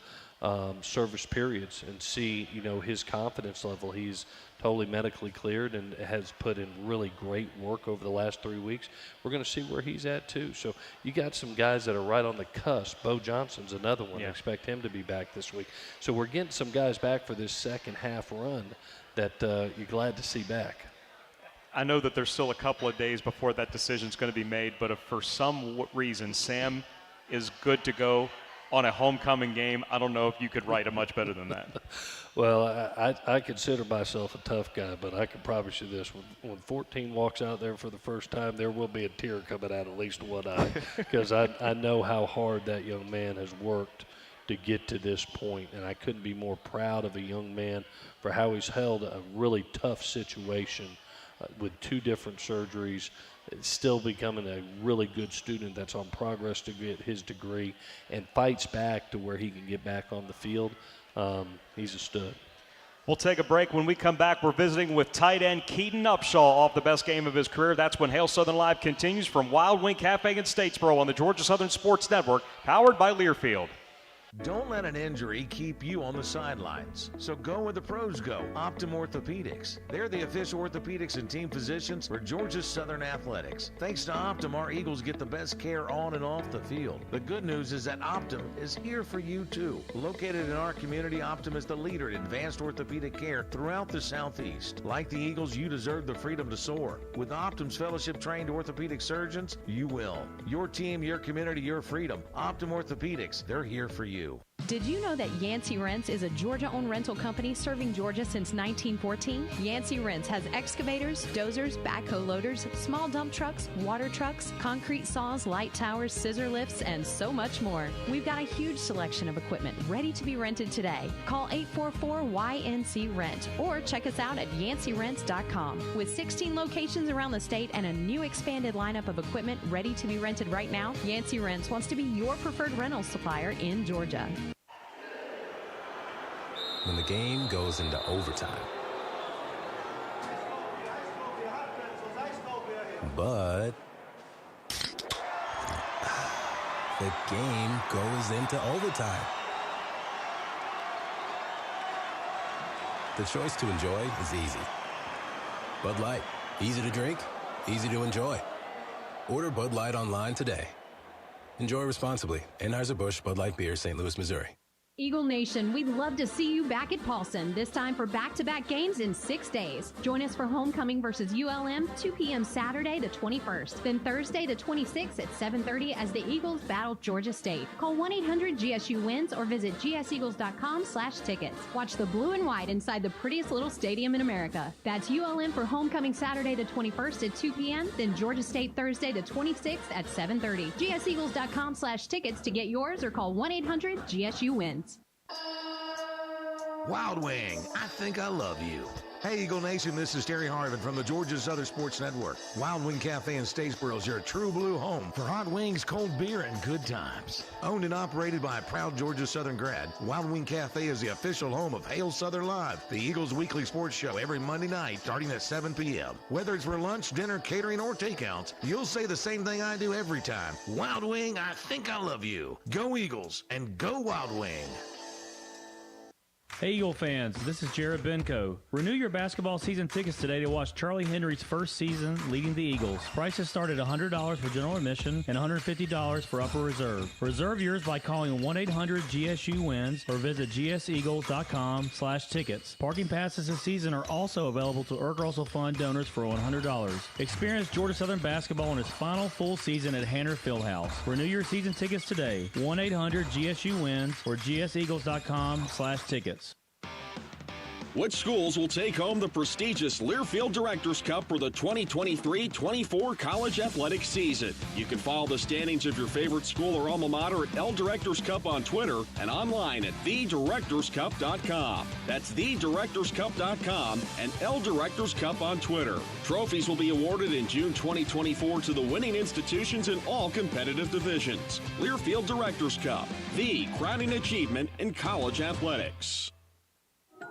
service periods and see, his confidence level. He's totally medically cleared and has put in really great work over the last 3 weeks. We're going to see where he's at too. So you got some guys that are right on the cusp. Bo Johnson's another one. I expect him to be back this week. So we're getting some guys back for this second half run that you're glad to see back.
I know that there's still a couple of days before that decision's going to be made, but if for some reason Sam is good to go on a homecoming game, I don't know if you could write it much better than that.
Well, I consider myself a tough guy, but I can promise you this. When 14 walks out there for the first time, there will be a tear coming out at least one eye because I know how hard that young man has worked to get to this point, and I couldn't be more proud of a young man for how he's held a really tough situation with 2 different surgeries, still becoming a really good student that's on progress to get his degree and fights back to where he can get back on the field. He's a stud.
We'll take a break. When we come back, we're visiting with tight end Keaton Upshaw off the best game of his career. That's when Hail Southern Live continues from Wild Wing Cafe in Statesboro on the Georgia Southern Sports Network, powered by Learfield.
Don't let an injury keep you on the sidelines. So go where the pros go. Optum Orthopedics. They're the official orthopedics and team physicians for Georgia Southern Athletics. Thanks to Optum, our Eagles get the best care on and off the field. The good news is that Optum is here for you too. Located in our community, Optum is the leader in advanced orthopedic care throughout the Southeast. Like the Eagles, you deserve the freedom to soar. With Optum's fellowship-trained orthopedic surgeons, you will. Your team, your community, your freedom. Optum Orthopedics, they're here for you.
Did you know that Yancey Rents is a Georgia-owned rental company serving Georgia since 1914? Yancey Rents has excavators, dozers, backhoe loaders, small dump trucks, water trucks, concrete saws, light towers, scissor lifts, and so much more. We've got a huge selection of equipment ready to be rented today. Call 844-YNC-RENT or check us out at yanceyrents.com. With 16 locations around the state and a new expanded lineup of equipment ready to be rented right now, Yancey Rents wants to be your preferred rental supplier in Georgia.
When the game goes into overtime. But the game goes into overtime. The choice to enjoy is easy. Bud Light, easy to drink, easy to enjoy. Order Bud Light online today. Enjoy responsibly. Anheuser-Busch Bud Light Beer, St. Louis, Missouri.
Eagle Nation, we'd love to see you back at Paulson, this time for back-to-back games in 6 days. Join us for homecoming versus ULM, 2 p.m. Saturday the 21st, then Thursday the 26th at 7:30 as the Eagles battle Georgia State. Call 1-800-GSU-WINS or visit gseagles.com/tickets. Watch the blue and white inside the prettiest little stadium in America. That's ULM for homecoming Saturday the 21st at 2 p.m., then Georgia State Thursday the 26th at 7:30. gseagles.com/tickets to get yours or call 1-800-GSU-WINS.
Wild Wing, I think I love you. Hey, Eagle Nation, this is Terry Harvin from the Georgia Southern Sports Network. Wild Wing Cafe in Statesboro is your true blue home for hot wings, cold beer, and good times. Owned and operated by a proud Georgia Southern grad, Wild Wing Cafe is the official home of Hail Southern Live, the Eagles' weekly sports show every Monday night starting at 7 p.m. Whether it's for lunch, dinner, catering, or takeouts, you'll say the same thing I do every time. Wild Wing, I think I love you. Go Eagles and go Wild Wing.
Hey Eagle fans, this is Jared Benko. Renew your basketball season tickets today to watch Charlie Henry's first season leading the Eagles. Prices start at $100 for general admission and $150 for upper reserve. Reserve yours by calling 1-800-GSU-WINS or visit gseagles.com/tickets. Parking passes this season are also available to Earth Russell Fund donors for $100. Experience Georgia Southern basketball in its final full season at Hanner Fieldhouse. Renew your season tickets today. 1-800-GSU-WINS or gseagles.com/tickets.
Which schools will take home the prestigious Learfield Directors Cup for the 2023-24 college athletics season? You can follow the standings of your favorite school or alma mater at L Directors Cup on Twitter and online at thedirectorscup.com. That's thedirectorscup.com and L Directors Cup on Twitter. Trophies will be awarded in June 2024 to the winning institutions in all competitive divisions. Learfield Directors Cup, the crowning achievement in college athletics.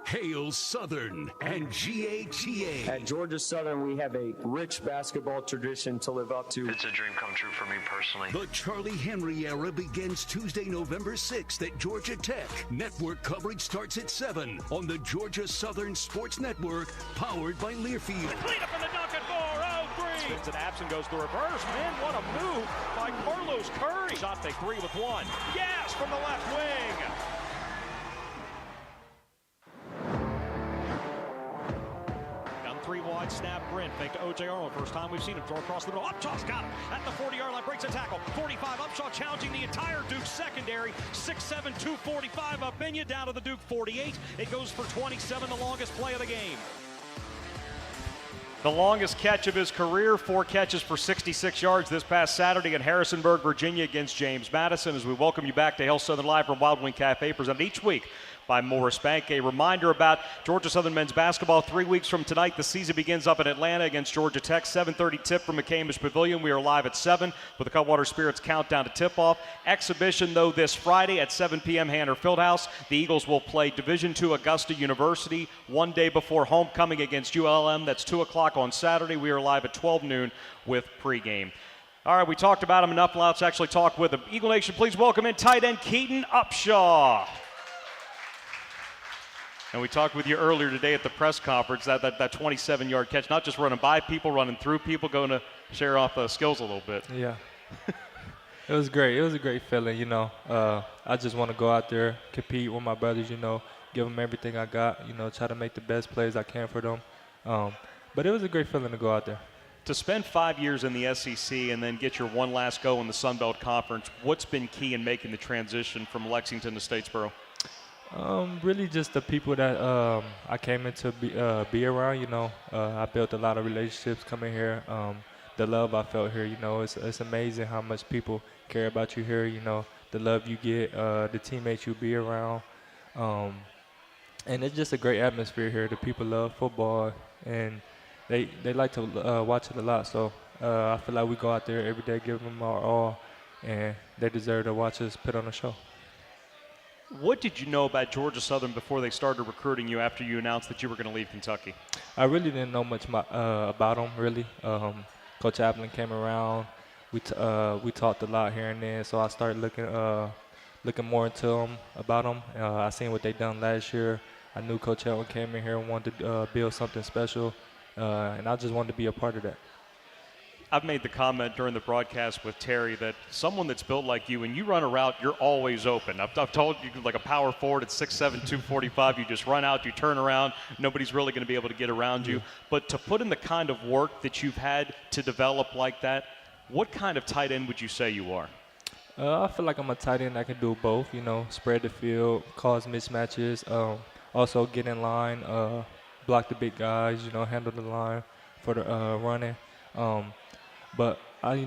Hail Southern and GATA.
At Georgia Southern, we have a rich basketball tradition to live up to.
It's a dream come true for me personally.
The Charlie Henry era begins Tuesday, November 6th at Georgia Tech. Network coverage starts at 7 on the Georgia Southern Sports Network, powered by Learfield.
Clean up in the dunk at 4-0-3. Spins and Abson goes the reverse. Man, what a move by Carlos Curry. Shot fake three with one. Yes, from the left wing. Three wide snap, Brent fake to O.J. Arnold. First time we've seen him throw across the middle. Upshaw's got him at the 40-yard line. Breaks a tackle. 45. Upshaw challenging the entire Duke secondary. 6'7", 245. Upenya down to the Duke 48. It goes for 27, the longest play of the game. The longest catch of his career, 4 catches for 66 yards this past Saturday in Harrisonburg, Virginia against James Madison. As we welcome you back to Hail Southern Live from Wild Wing Cafe, presented each week by Morris Bank. A reminder about Georgia Southern men's basketball. 3 weeks from tonight, the season begins up in Atlanta against Georgia Tech. 7:30 tip from McCamish Pavilion. We are live at 7 with the Cutwater Spirits countdown to tip-off. Exhibition, though, this Friday at 7 p.m. Hanner Fieldhouse. The Eagles will play Division II Augusta University 1 day before homecoming against ULM. That's 2 o'clock on Saturday. We are live at 12 noon with pregame. All right, we talked about him enough. Let's actually talk with him. Eagle Nation, please welcome in tight end Keaton Upshaw. And we talked with you earlier today at the press conference, that 27-yard catch, not just running by people, running through people, going to share off skills a little bit.
Yeah. It was great. It was a great feeling, you know. I just want to go out there, compete with my brothers, you know, give them everything I got, you know, try to make the best plays I can for them. But it was a great feeling to go out there.
To spend 5 years in the SEC and then get your one last go in the Sun Belt Conference, what's been key in making the transition from Lexington to Statesboro?
Really just the people that I came in to be around, you know. I built a lot of relationships coming here. The love I felt here, you know, it's amazing how much people care about you here, you know, the love you get, the teammates you be around. And it's just a great atmosphere here. The people love football, and they like to watch it a lot. So I feel like we go out there every day, give them our all, and they deserve to watch us put on a show.
What did you know about Georgia Southern before they started recruiting you after you announced that you were going to leave Kentucky?
I really didn't know much about them, really. Coach Applin came around. We talked a lot here and there, so I started looking more into them, about them. I seen what they done last year. I knew Coach Helton came in here and wanted to build something special, and I just wanted to be a part of that.
I've made the comment during the broadcast with Terry that someone that's built like you, when you run a route, you're always open. I've told you, like a power forward at 6'7", 245, you just run out, you turn around, nobody's really going to be able to get around you. But to put in the kind of work that you've had to develop like that, what kind of tight end would you say you are?
I feel like I'm a tight end that can do both, you know, spread the field, cause mismatches, also get in line, block the big guys, you know, handle the line for the running. But I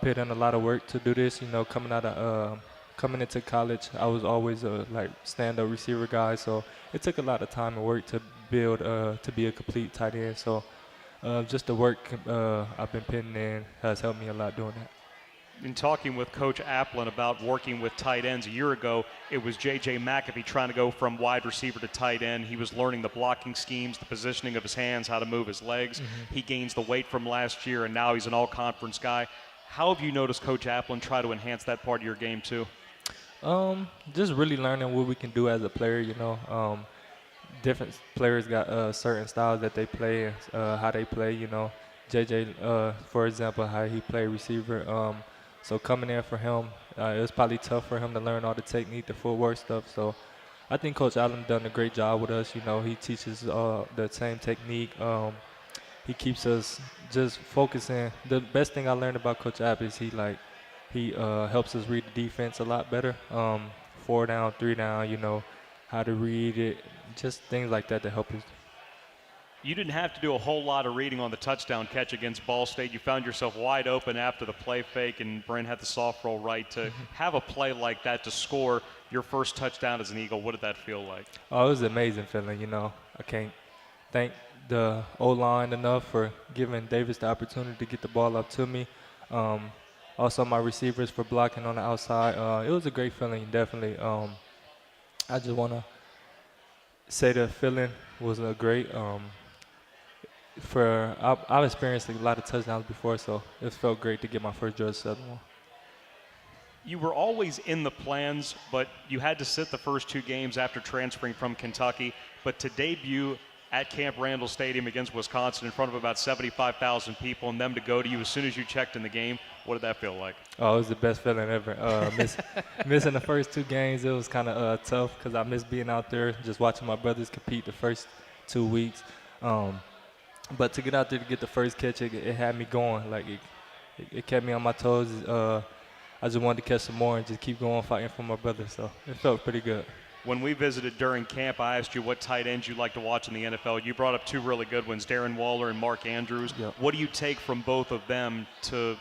put in a lot of work to do this. You know, coming into college, I was always a stand-up receiver guy. So it took a lot of time and work to build to be a complete tight end. So just the work I've been putting in has helped me a lot doing that.
In talking with Coach Applin about working with tight ends a year ago, it was J.J. McAfee trying to go from wide receiver to tight end. He was learning the blocking schemes, the positioning of his hands, how to move his legs. Mm-hmm. He gains the weight from last year, and now he's an all-conference guy. How have you noticed Coach Applin try to enhance that part of your game too?
Just really learning what we can do as a player, you know. different players got certain styles that they play and how they play. You know, JJ, for example, how he played receiver. So coming in for him, it was probably tough for him to learn all the technique, the footwork stuff. So I think Coach Allen done a great job with us. You know, he teaches the same technique. He keeps us just focusing. The best thing I learned about Coach App is he helps us read the defense a lot better. 4 down, 3 down, you know, how to read it, just things like that help us.
You didn't have to do a whole lot of reading on the touchdown catch against Ball State. You found yourself wide open after the play fake, and Brent had the soft roll right. To have a play like that to score your first touchdown as an Eagle, what did that feel like?
Oh, it was an amazing feeling, you know. I can't thank the O-line enough for giving Davis the opportunity to get the ball up to me. Also, my receivers for blocking on the outside. It was a great feeling, definitely. I just want to say the feeling was great. I've experienced a lot of touchdowns before, so it felt great to get my first Georgia Southern one.
You were always in the plans, but you had to sit the first 2 games after transferring from Kentucky. But to debut at Camp Randall Stadium against Wisconsin in front of about 75,000 people, and them to go to you as soon as you checked in the game, what did that feel like?
Oh, it was the best feeling ever. Missing the first 2 games, it was kind of tough because I missed being out there, just watching my brothers compete the first 2 weeks. But to get out there to get the first catch, it had me going. Like it kept me on my toes. I just wanted to catch some more and just keep going fighting for my brother. So it felt pretty good.
When we visited during camp, I asked you what tight ends you like to watch in the NFL. You brought up 2 really good ones, Darren Waller and Mark Andrews.
Yep.
What do you take from both of them to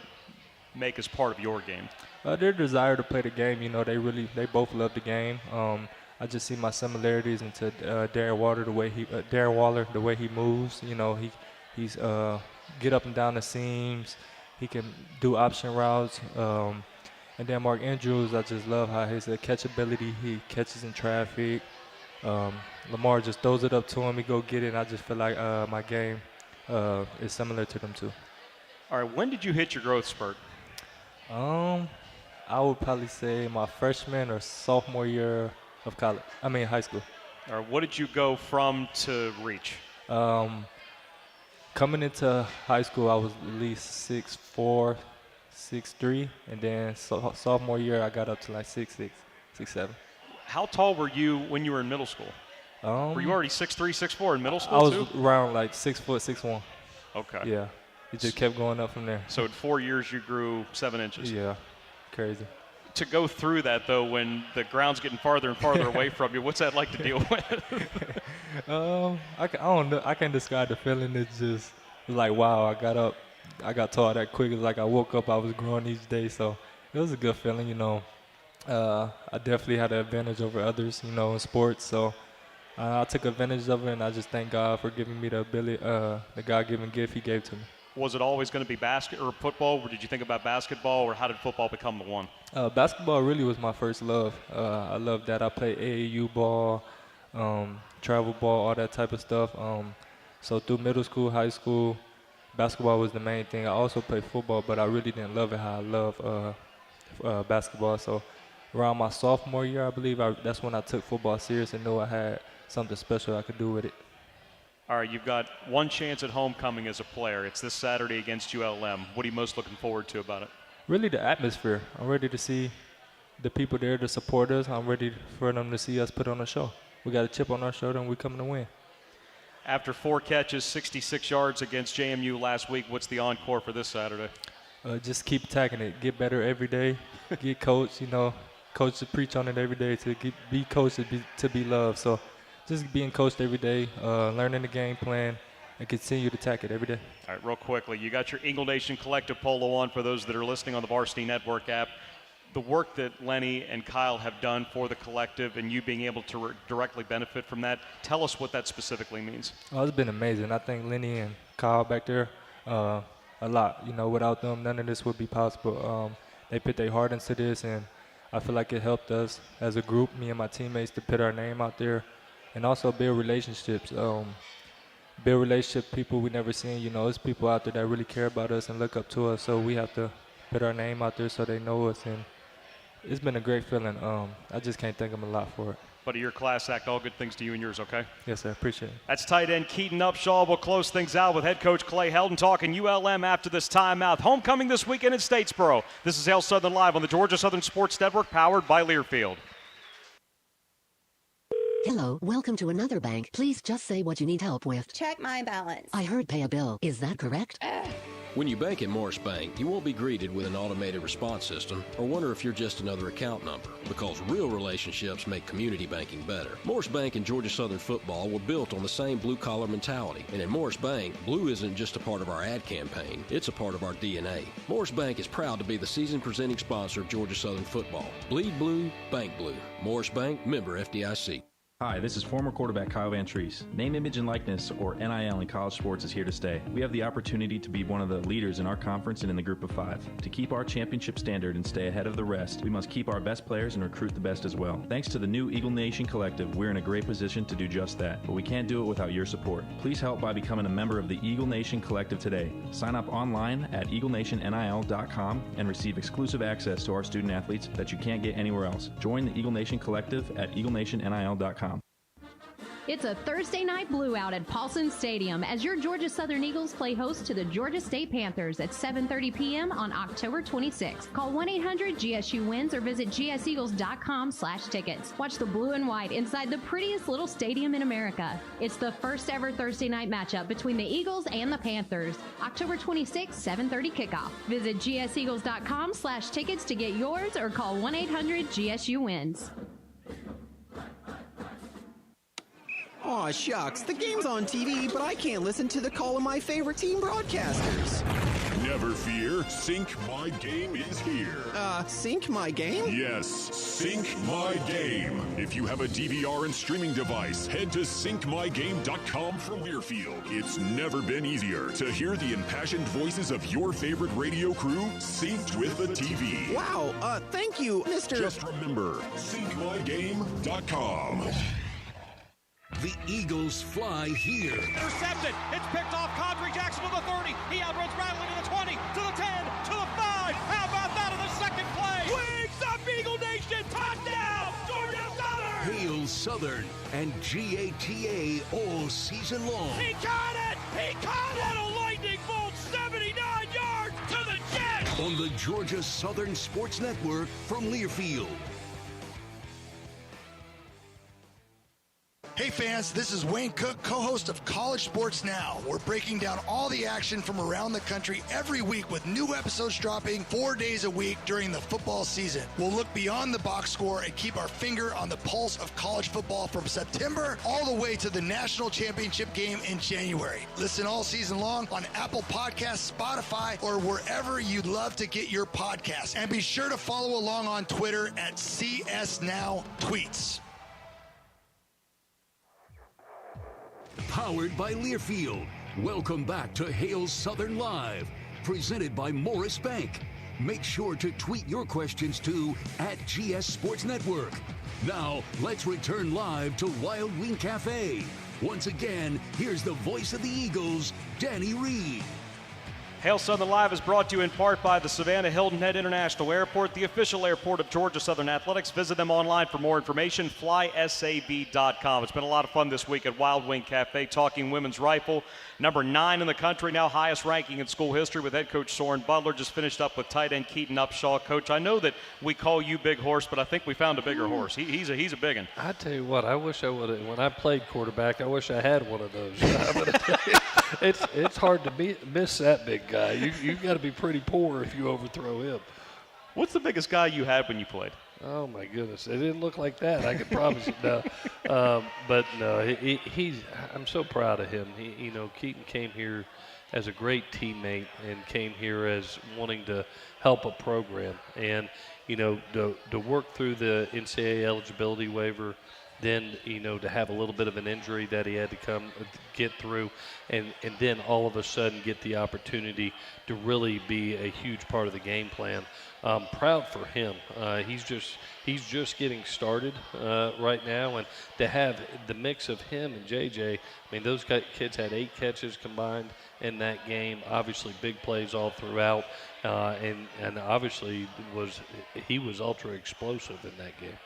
make as part of your game?
Their desire to play the game. You know, they both love the game. I just see my similarities into Darren Waller, the way he moves. You know, he's get up and down the seams. He can do option routes. And then Mark Andrews, I just love how his catchability. He catches in traffic. Lamar just throws it up to him. He go get it. And I just feel like my game is similar to them too.
All right, when did you hit your growth spurt?
I would probably say my freshman or sophomore year of high school.
All right, what did you go from to reach?
Coming into high school, I was at least 6'4", 6'3", and then sophomore year, I got up to like 6'6", 6'7".
How tall were you when you were in middle school? Were you already 6'3", 6'4" in middle school
I was
too?
around like 6 foot, 6'1".
Okay.
Yeah. It just kept going up from there.
So in 4 years, you grew 7 inches.
Yeah. Crazy.
To go through that, though, when the ground's getting farther and farther away from you, what's that like to deal with?
I don't know. I can't describe the feeling. It's just like, wow, I got tall that quick. It's like I woke up, I was growing each day. So it was a good feeling, you know. I definitely had an advantage over others, you know, in sports. So I took advantage of it, and I just thank God for giving me the ability, the God-given gift He gave to me.
Was it always going to be basket or football, or did you think about basketball, or how did football become the one?
Basketball really was my first love. I loved that. I played AAU ball, travel ball, all that type of stuff. So through middle school, high school, basketball was the main thing. I also played football, but I really didn't love it how I love basketball. So around my sophomore year, I believe, that's when I took football serious and knew I had something special I could do with it.
All right, you've got one chance at homecoming as a player. It's this Saturday against ULM. What are you most looking forward to about it?
Really the atmosphere. I'm ready to see the people there to support us. I'm ready for them to see us put on a show. We got a chip on our shoulder, and we're coming to win.
After 4 catches, 66 yards against JMU last week, what's the encore for this Saturday?
Just keep attacking it. Get better every day. Get coached, you know. Coach to preach on it every day, to be coached to be loved. So just being coached every day, learning the game plan, and continue to attack it every day.
All right, real quickly, you got your Eagle Nation Collective Polo on for those that are listening on the Varsity Network app. The work that Lenny and Kyle have done for the collective and you being able to directly benefit from that, tell us what that specifically means.
Oh, it's been amazing. I thank Lenny and Kyle back there a lot. You know, without them, none of this would be possible. They put their heart into this, and I feel like it helped us as a group, me and my teammates, to put our name out there and also build relationships. People we never seen. You know, there's people out there that really care about us and look up to us, so we have to put our name out there so they know us and It's been a great feeling. I just can't thank him a lot for it.
Buddy, your class act, all good things to you and yours, okay?
Yes, sir. Appreciate it.
That's tight end Keaton Upshaw. We'll close things out with head coach Clay Helton talking ULM after this timeout. Homecoming this weekend in Statesboro. This is Hail Southern Live on the Georgia Southern Sports Network, powered by Learfield.
Hello, welcome to another bank. Please just say what you need help with.
Check my balance.
I heard pay a bill. Is that correct?
When you bank at Morris Bank, you won't be greeted with an automated response system or wonder if you're just another account number, because real relationships make community banking better. Morris Bank and Georgia Southern football were built on the same blue-collar mentality, and in Morris Bank, blue isn't just a part of our ad campaign, it's a part of our DNA. Morris Bank is proud to be the season presenting sponsor of Georgia Southern football. Bleed blue, bank blue. Morris Bank, member FDIC.
Hi, this is former quarterback Kyle Van Treese. Name, image, and likeness, or NIL in college sports, is here to stay. We have the opportunity to be one of the leaders in our conference and in the group of 5. To keep our championship standard and stay ahead of the rest, we must keep our best players and recruit the best as well. Thanks to the new Eagle Nation Collective, we're in a great position to do just that, but we can't do it without your support. Please help by becoming a member of the Eagle Nation Collective today. Sign up online at eaglenationnil.com and receive exclusive access to our student athletes that you can't get anywhere else. Join the Eagle Nation Collective at eaglenationnil.com.
It's a Thursday night blue out at Paulson Stadium as your Georgia Southern Eagles play host to the Georgia State Panthers at 7:30 p.m. on October 26th. Call 1-800-GSU-WINS or visit gseagles.com/tickets. Watch the blue and white inside the prettiest little stadium in America. It's the first ever Thursday night matchup between the Eagles and the Panthers. October 26th, 7:30 kickoff. Visit gseagles.com/tickets to get yours or call 1-800-GSU-WINS.
Aw, shucks. The game's on TV, but I can't listen to the call of my favorite team broadcasters.
Never fear, Sync My Game is here.
Sync My Game?
Yes, Sync My Game. If you have a DVR and streaming device, head to syncmygame.com from Learfield. It's never been easier to hear the impassioned voices of your favorite radio crew synced with the TV.
Wow, thank you, Mr.
Just remember, syncmygame.com.
The Eagles fly here.
Intercepted. It's picked off. Condry Jackson to the 30. He outruns Bradley to the 20, to the 10, to the 5. How about that on the second play? Wings up, Eagle Nation. Touchdown, Georgia Southern.
Hail Southern and GATA all season long.
He caught it. He caught it. What a lightning bolt. 79 yards to the Jets.
On the Georgia Southern Sports Network from Learfield.
Hey fans, this is Wayne Cook, co-host of College Sports Now. We're breaking down all the action from around the country every week with new episodes dropping 4 days a week during the football season. We'll look beyond the box score and keep our finger on the pulse of college football from September all the way to the national championship game in January. Listen all season long on Apple Podcasts, Spotify, or wherever you'd love to get your podcasts. And be sure to follow along on Twitter at CSNowTweets.
Powered by Learfield. Welcome back to Hail Southern Live, presented by Morris Bank. Make sure to tweet your questions to @GS Sports Network. Now, let's return live to Wild Wing Cafe. Once again, here's the voice of the Eagles, Danny Reed.
Hail Southern Live is brought to you in part by the Savannah Hilton Head International Airport, the official airport of Georgia Southern Athletics. Visit them online for more information, flysab.com. It's been a lot of fun this week at Wild Wing Cafe, talking women's rifle. Number 9 in the country, now highest ranking in school history with head coach Soren Butler. Just finished up with tight end Keaton Upshaw. Coach, I know that we call you Big Horse, but I think we found a bigger horse. He's a big one.
I tell you what, I wish I would have. When I played quarterback, I wish I had one of those. I'm gonna tell you, it's hard to miss that big guy. You got to be pretty poor if you overthrow him.
What's the biggest guy you had when you played?
Oh my goodness, it didn't look like that. I can promise you. No, but no, he's. I'm so proud of him. Keaton came here as a great teammate and came here as wanting to help a program, and to work through the NCAA eligibility waiver, then, to have a little bit of an injury that he had to get through, and then all of a sudden get the opportunity to really be a huge part of the game plan. Proud for him. He's just getting started right now, and to have the mix of him and JJ, I mean, those kids had 8 catches combined in that game. Obviously, big plays all throughout, and obviously he was ultra explosive in that game.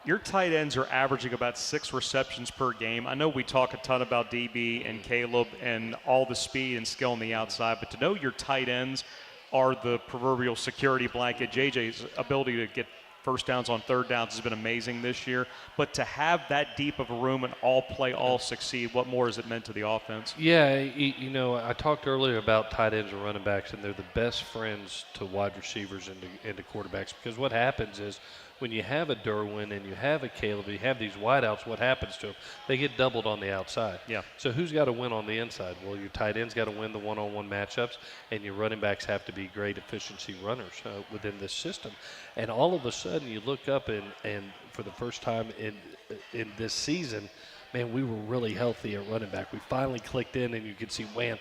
Your tight ends are averaging about 6 receptions per game. I know we talk a ton about DB and Caleb and all the speed and skill on the outside, but to know your tight ends are the proverbial security blanket. JJ's ability to get first downs on third downs has been amazing this year, but to have that deep of a room and all play, all succeed, what more has it meant to the offense?
Yeah, I talked earlier about tight ends and running backs, and they're the best friends to wide receivers and to quarterbacks, because what happens is when you have a Derwin and you have a Caleb, you have these wideouts, what happens to them? They get doubled on the outside.
Yeah.
So who's got to win on the inside? Well, your tight ends got to win the one-on-one matchups, and your running backs have to be great efficiency runners within this system. And all of a sudden you look up and for the first time in this season, man, we were really healthy at running back. We finally clicked in, and you could see, man,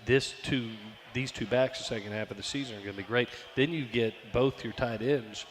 these two backs the second half of the season are going to be great. Then you get both your tight ends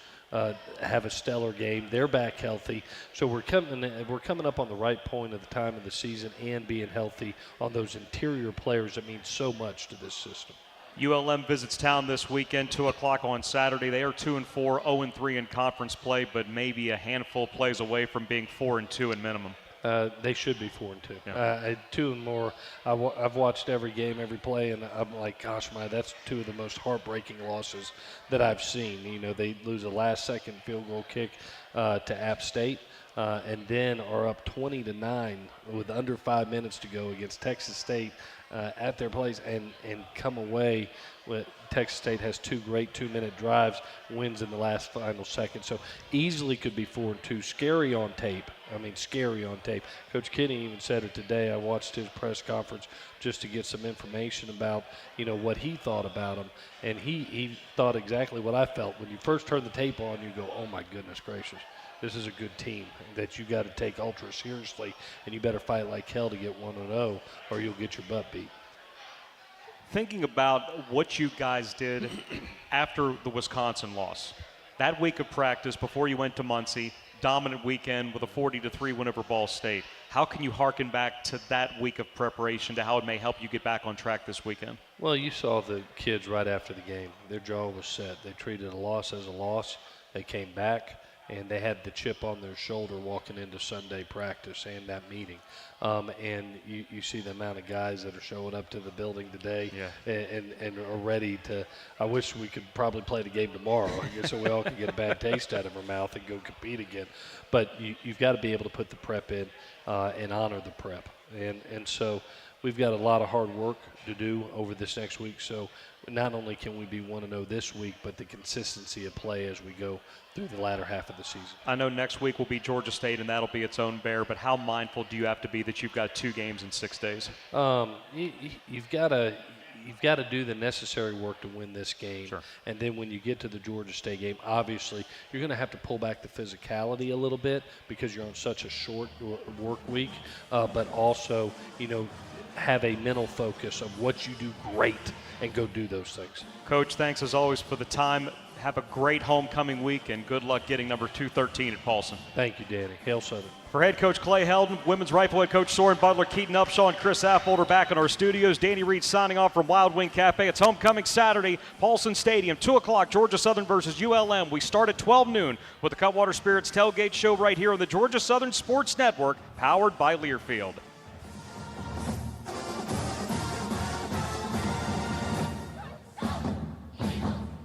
have a stellar game. They're back healthy. So we're coming up on the right point of the time of the season and being healthy on those interior players that mean so much to this system.
ULM visits town this weekend, 2 o'clock on Saturday. They are 2-4, 0-3 in conference play, but maybe a handful of plays away from being 4-2 in minimum.
They should be 4-2.
Yeah.
2 and more. I've watched every game, every play, and I'm like, gosh, that's 2 of the most heartbreaking losses that I've seen. They lose a last-second field goal kick to App State, and then are up 20-9 with under 5 minutes to go against Texas State at their place, and come away with Texas State has 2 great 2-minute drives, wins in the last final second. So easily could be 4-2. Scary on tape. Scary on tape. Coach Keaton even said it today. I watched his press conference just to get some information about, what he thought about them. And he thought exactly what I felt. When you first turn the tape on, you go, oh, my goodness gracious. This is a good team that you got to take ultra seriously, and you better fight like hell to get 1-0, or you'll get your butt beat.
Thinking about what you guys did after the Wisconsin loss, that week of practice before you went to Muncie, dominant weekend with a 40-3 win over Ball State. How can you harken back to that week of preparation to how it may help you get back on track this weekend?
Well, you saw the kids right after the game. Their jaw was set. They treated a loss as a loss. They came back, and they had the chip on their shoulder walking into Sunday practice and that meeting. And you see the amount of guys that are showing up to the building today and are ready to – I wish we could probably play the game tomorrow so we all could get a bad taste out of our mouth and go compete again. But you've got to be able to put the prep in and honor the prep. And so we've got a lot of hard work to do over this next week. So not only can we be 1-0 this week, but the consistency of play as we go through the latter half of the season.
I know next week will be Georgia State, and that'll be its own bear, but how mindful do you have to be that you've got 2 games in 6 days?
You've got to do the necessary work to win this game.
Sure.
And then when you get to the Georgia State game, obviously you're going to have to pull back the physicality a little bit because you're on such a short work week, but also, have a mental focus of what you do great and go do those things.
Coach, thanks as always for the time. Have a great homecoming week, and good luck getting number 213 at Paulson.
Thank you, Danny. Hail Southern.
For head coach Clay Helton, women's rifle head coach Soren, Butler, Keaton, Upshaw, and Chris Affolter back in our studios. Danny Reed signing off from Wild Wing Cafe. It's homecoming Saturday, Paulson Stadium, 2 o'clock, Georgia Southern versus ULM. We start at 12 noon with the Cutwater Spirits Tailgate Show right here on the Georgia Southern Sports Network, powered by Learfield.